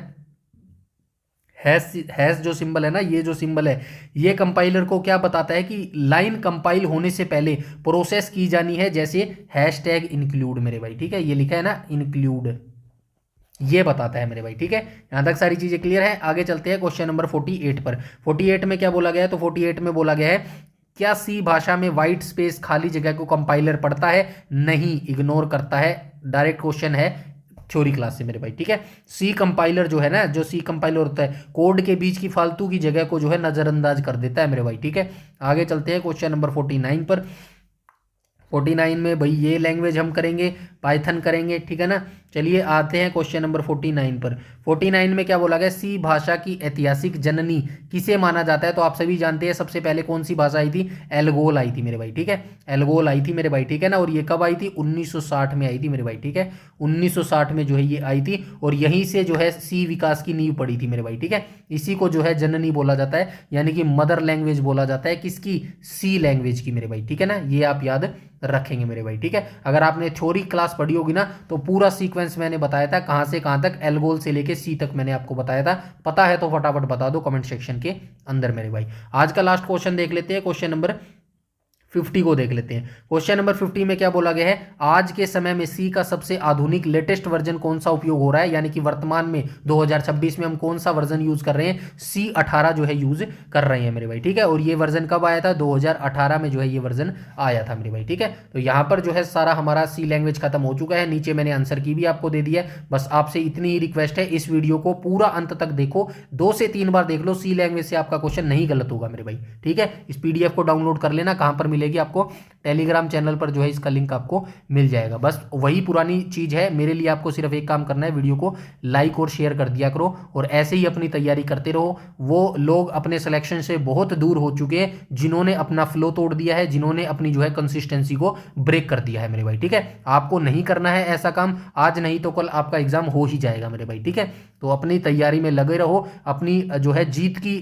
[SPEAKER 1] हैश जो सिंबल है ना, ये जो सिंबल है ये कंपाइलर को क्या बताता है कि लाइन कंपाइल होने से पहले प्रोसेस की जानी है, जैसे हैशटैग इंक्लूड मेरे भाई, ठीक है। ये लिखा है ना इंक्लूड, ये बताता है मेरे भाई, ठीक है। यहां तक सारी चीजें क्लियर है। आगे चलते हैं क्वेश्चन नंबर 48 पर। 48 में क्या बोला गया है, तो 48 में बोला गया है क्या सी भाषा में व्हाइट स्पेस खाली जगह को कंपाइलर पढ़ता है, नहीं, इग्नोर करता है। डायरेक्ट क्वेश्चन है थ्योरी क्लास से मेरे भाई, ठीक है। सी कंपाइलर जो है ना, जो सी कंपाइलर होता है कोड के बीच की फालतू की जगह को जो है नजरअंदाज कर देता है मेरे भाई, ठीक है। आगे चलते हैं क्वेश्चन नंबर 49 पर। 49 में भाई ये लैंग्वेज हम करेंगे, पाइथन करेंगे, ठीक है ना। चलिए आते हैं क्वेश्चन नंबर 49 पर। 49 में क्या बोला गया, सी भाषा की ऐतिहासिक जननी किसे माना जाता है। तो आप सभी जानते हैं सबसे पहले कौन सी भाषा आई थी, एल्गोल आई थी मेरे भाई, ठीक है। एल्गोल आई थी मेरे भाई, ठीक है ना। और ये कब आई थी, 1960 में आई थी मेरे भाई, ठीक है। 1960 में जो है ये आई थी और यहीं से जो है सी विकास की नींव पड़ी थी मेरे भाई, ठीक है। इसी को जो है जननी बोला जाता है, यानी कि मदर लैंग्वेज बोला जाता है, किसकी, सी लैंग्वेज की मेरे भाई, ठीक है ना। ये आप याद रखेंगे मेरे भाई, ठीक है। अगर आपने थ्योरी क्लास पढ़ी होगी ना तो पूरा सीक्वेंस मैंने बताया था, कहां से कहां तक, एल्गोल से लेके सी तक मैंने आपको बताया था। पता है तो फटाफट बता दो कमेंट सेक्शन के अंदर मेरे भाई। आज का लास्ट क्वेश्चन देख लेते हैं, क्वेश्चन नंबर 50 को देख लेते हैं। क्वेश्चन नंबर 50 में क्या बोला गया है, आज के समय में सी का सबसे आधुनिक लेटेस्ट वर्जन कौन सा उपयोग हो रहा है, यानी कि वर्तमान में 2026 में हम कौन सा वर्जन यूज कर रहे हैं, C18 जो है यूज कर रहे हैं मेरे भाई, ठीक है। और ये वर्जन कब आया था, 2018 में जो है ये वर्जन आया था मेरे भाई, ठीक है। तो यहाँ पर जो है सारा हमारा सी लैंग्वेज खत्म हो चुका है। नीचे मैंने आंसर की भी आपको दे दिया है। बस आपसे इतनी ही रिक्वेस्ट है, इस वीडियो को पूरा अंत तक देखो, 2 से 3 बार देख लो, सी लैंग्वेज से आपका क्वेश्चन नहीं गलत होगा मेरे भाई, ठीक है। इस PDF को डाउनलोड कर लेना, कहां पर मिलेगी आपको, टेलीग्राम चैनल पर जो है इसका लिंक आपको मिल जाएगा। बस वही पुरानी चीज है, मेरे लिए आपको सिर्फ एक काम करना है, वीडियो को लाइक और शेयर कर दिया करो और ऐसे ही अपनी तैयारी करते रहो। वो लोग अपने सिलेक्शन से बहुत दूर हो चुके हैं जिन्होंने अपना फ्लो तोड़ दिया है, जिन्होंने अपनी जो है कंसिस्टेंसी को ब्रेक कर दिया है मेरे भाई, ठीक है। आपको नहीं करना है ऐसा काम, आज नहीं तो कल आपका एग्जाम हो ही जाएगा मेरे भाई, ठीक है। तो अपनी तैयारी में लगे रहो, अपनी जो है जीत की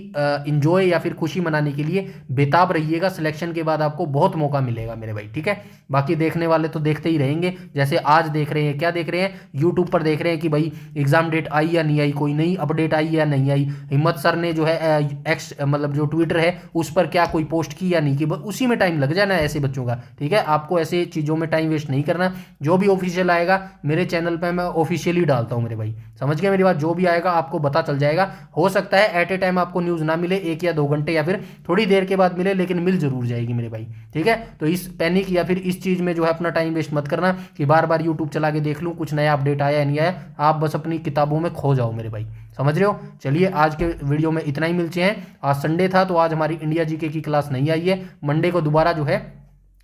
[SPEAKER 1] इंजॉय या फिर खुशी मनाने के लिए बेताब रहिएगा। सिलेक्शन के बाद आपको बहुत मौका मिलेगा मेरे भाई, ठीक है। बाकी देखने वाले तो देखते ही रहेंगे, जैसे आज देख रहे हैं, क्या देख रहे हैं, यूट्यूब पर देख रहे हैं कि भाई एग्जाम डेट आई या नहीं आई, कोई नई अपडेट आई या नहीं आई, हिम्मत सर ने जो है एक्स मतलब जो ट्विटर है उस पर क्या कोई पोस्ट की या नहीं की, उसी में टाइम लग जाना है ऐसे बच्चों का, ठीक है। आपको ऐसे चीज़ों में टाइम वेस्ट नहीं करना। जो भी ऑफिशियल आएगा मेरे चैनल पर मैं ऑफिशियली डालता हूँ मेरे भाई, समझ गए मेरी बात। जो भी आएगा आपको पता चल जाएगा। हो सकता है एट ए टाइम आपको न्यूज़ ना मिले, 1 या 2 घंटे या फिर थोड़ी देर के बाद मिले, लेकिन मिल जरूर जाएगी मेरे भाई, ठीक है। तो इस पैनिक या फिर इस चीज़ में जो है अपना टाइम वेस्ट मत करना कि बार बार यूट्यूब चला के देख लूँ कुछ नया अपडेट आया या नहीं आया। आप बस अपनी किताबों में खो जाओ मेरे भाई, समझ रहे हो। चलिए आज के वीडियो में इतना ही मिलते हैं। आज संडे था तो आज हमारी इंडिया जीके की क्लास नहीं आई है। मंडे को दोबारा जो है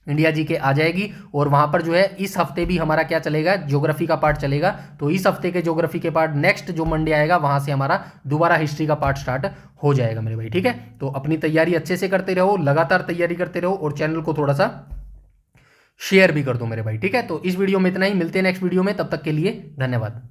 [SPEAKER 1] इंडिया जीके आ जाएगी और वहां पर जो है इस हफ्ते भी हमारा क्या चलेगा, ज्योग्राफी का पार्ट चलेगा। तो इस हफ्ते के ज्योग्राफी के पार्ट नेक्स्ट जो मंडे आएगा वहां से हमारा दोबारा हिस्ट्री का पार्ट स्टार्ट हो जाएगा मेरे भाई, ठीक है। तो अपनी तैयारी अच्छे से करते रहो, लगातार तैयारी करते रहो और चैनल को थोड़ा सा शेयर भी कर दो मेरे भाई, ठीक है। तो इस वीडियो में इतना ही, मिलते हैं नेक्स्ट वीडियो में, तब तक के लिए धन्यवाद।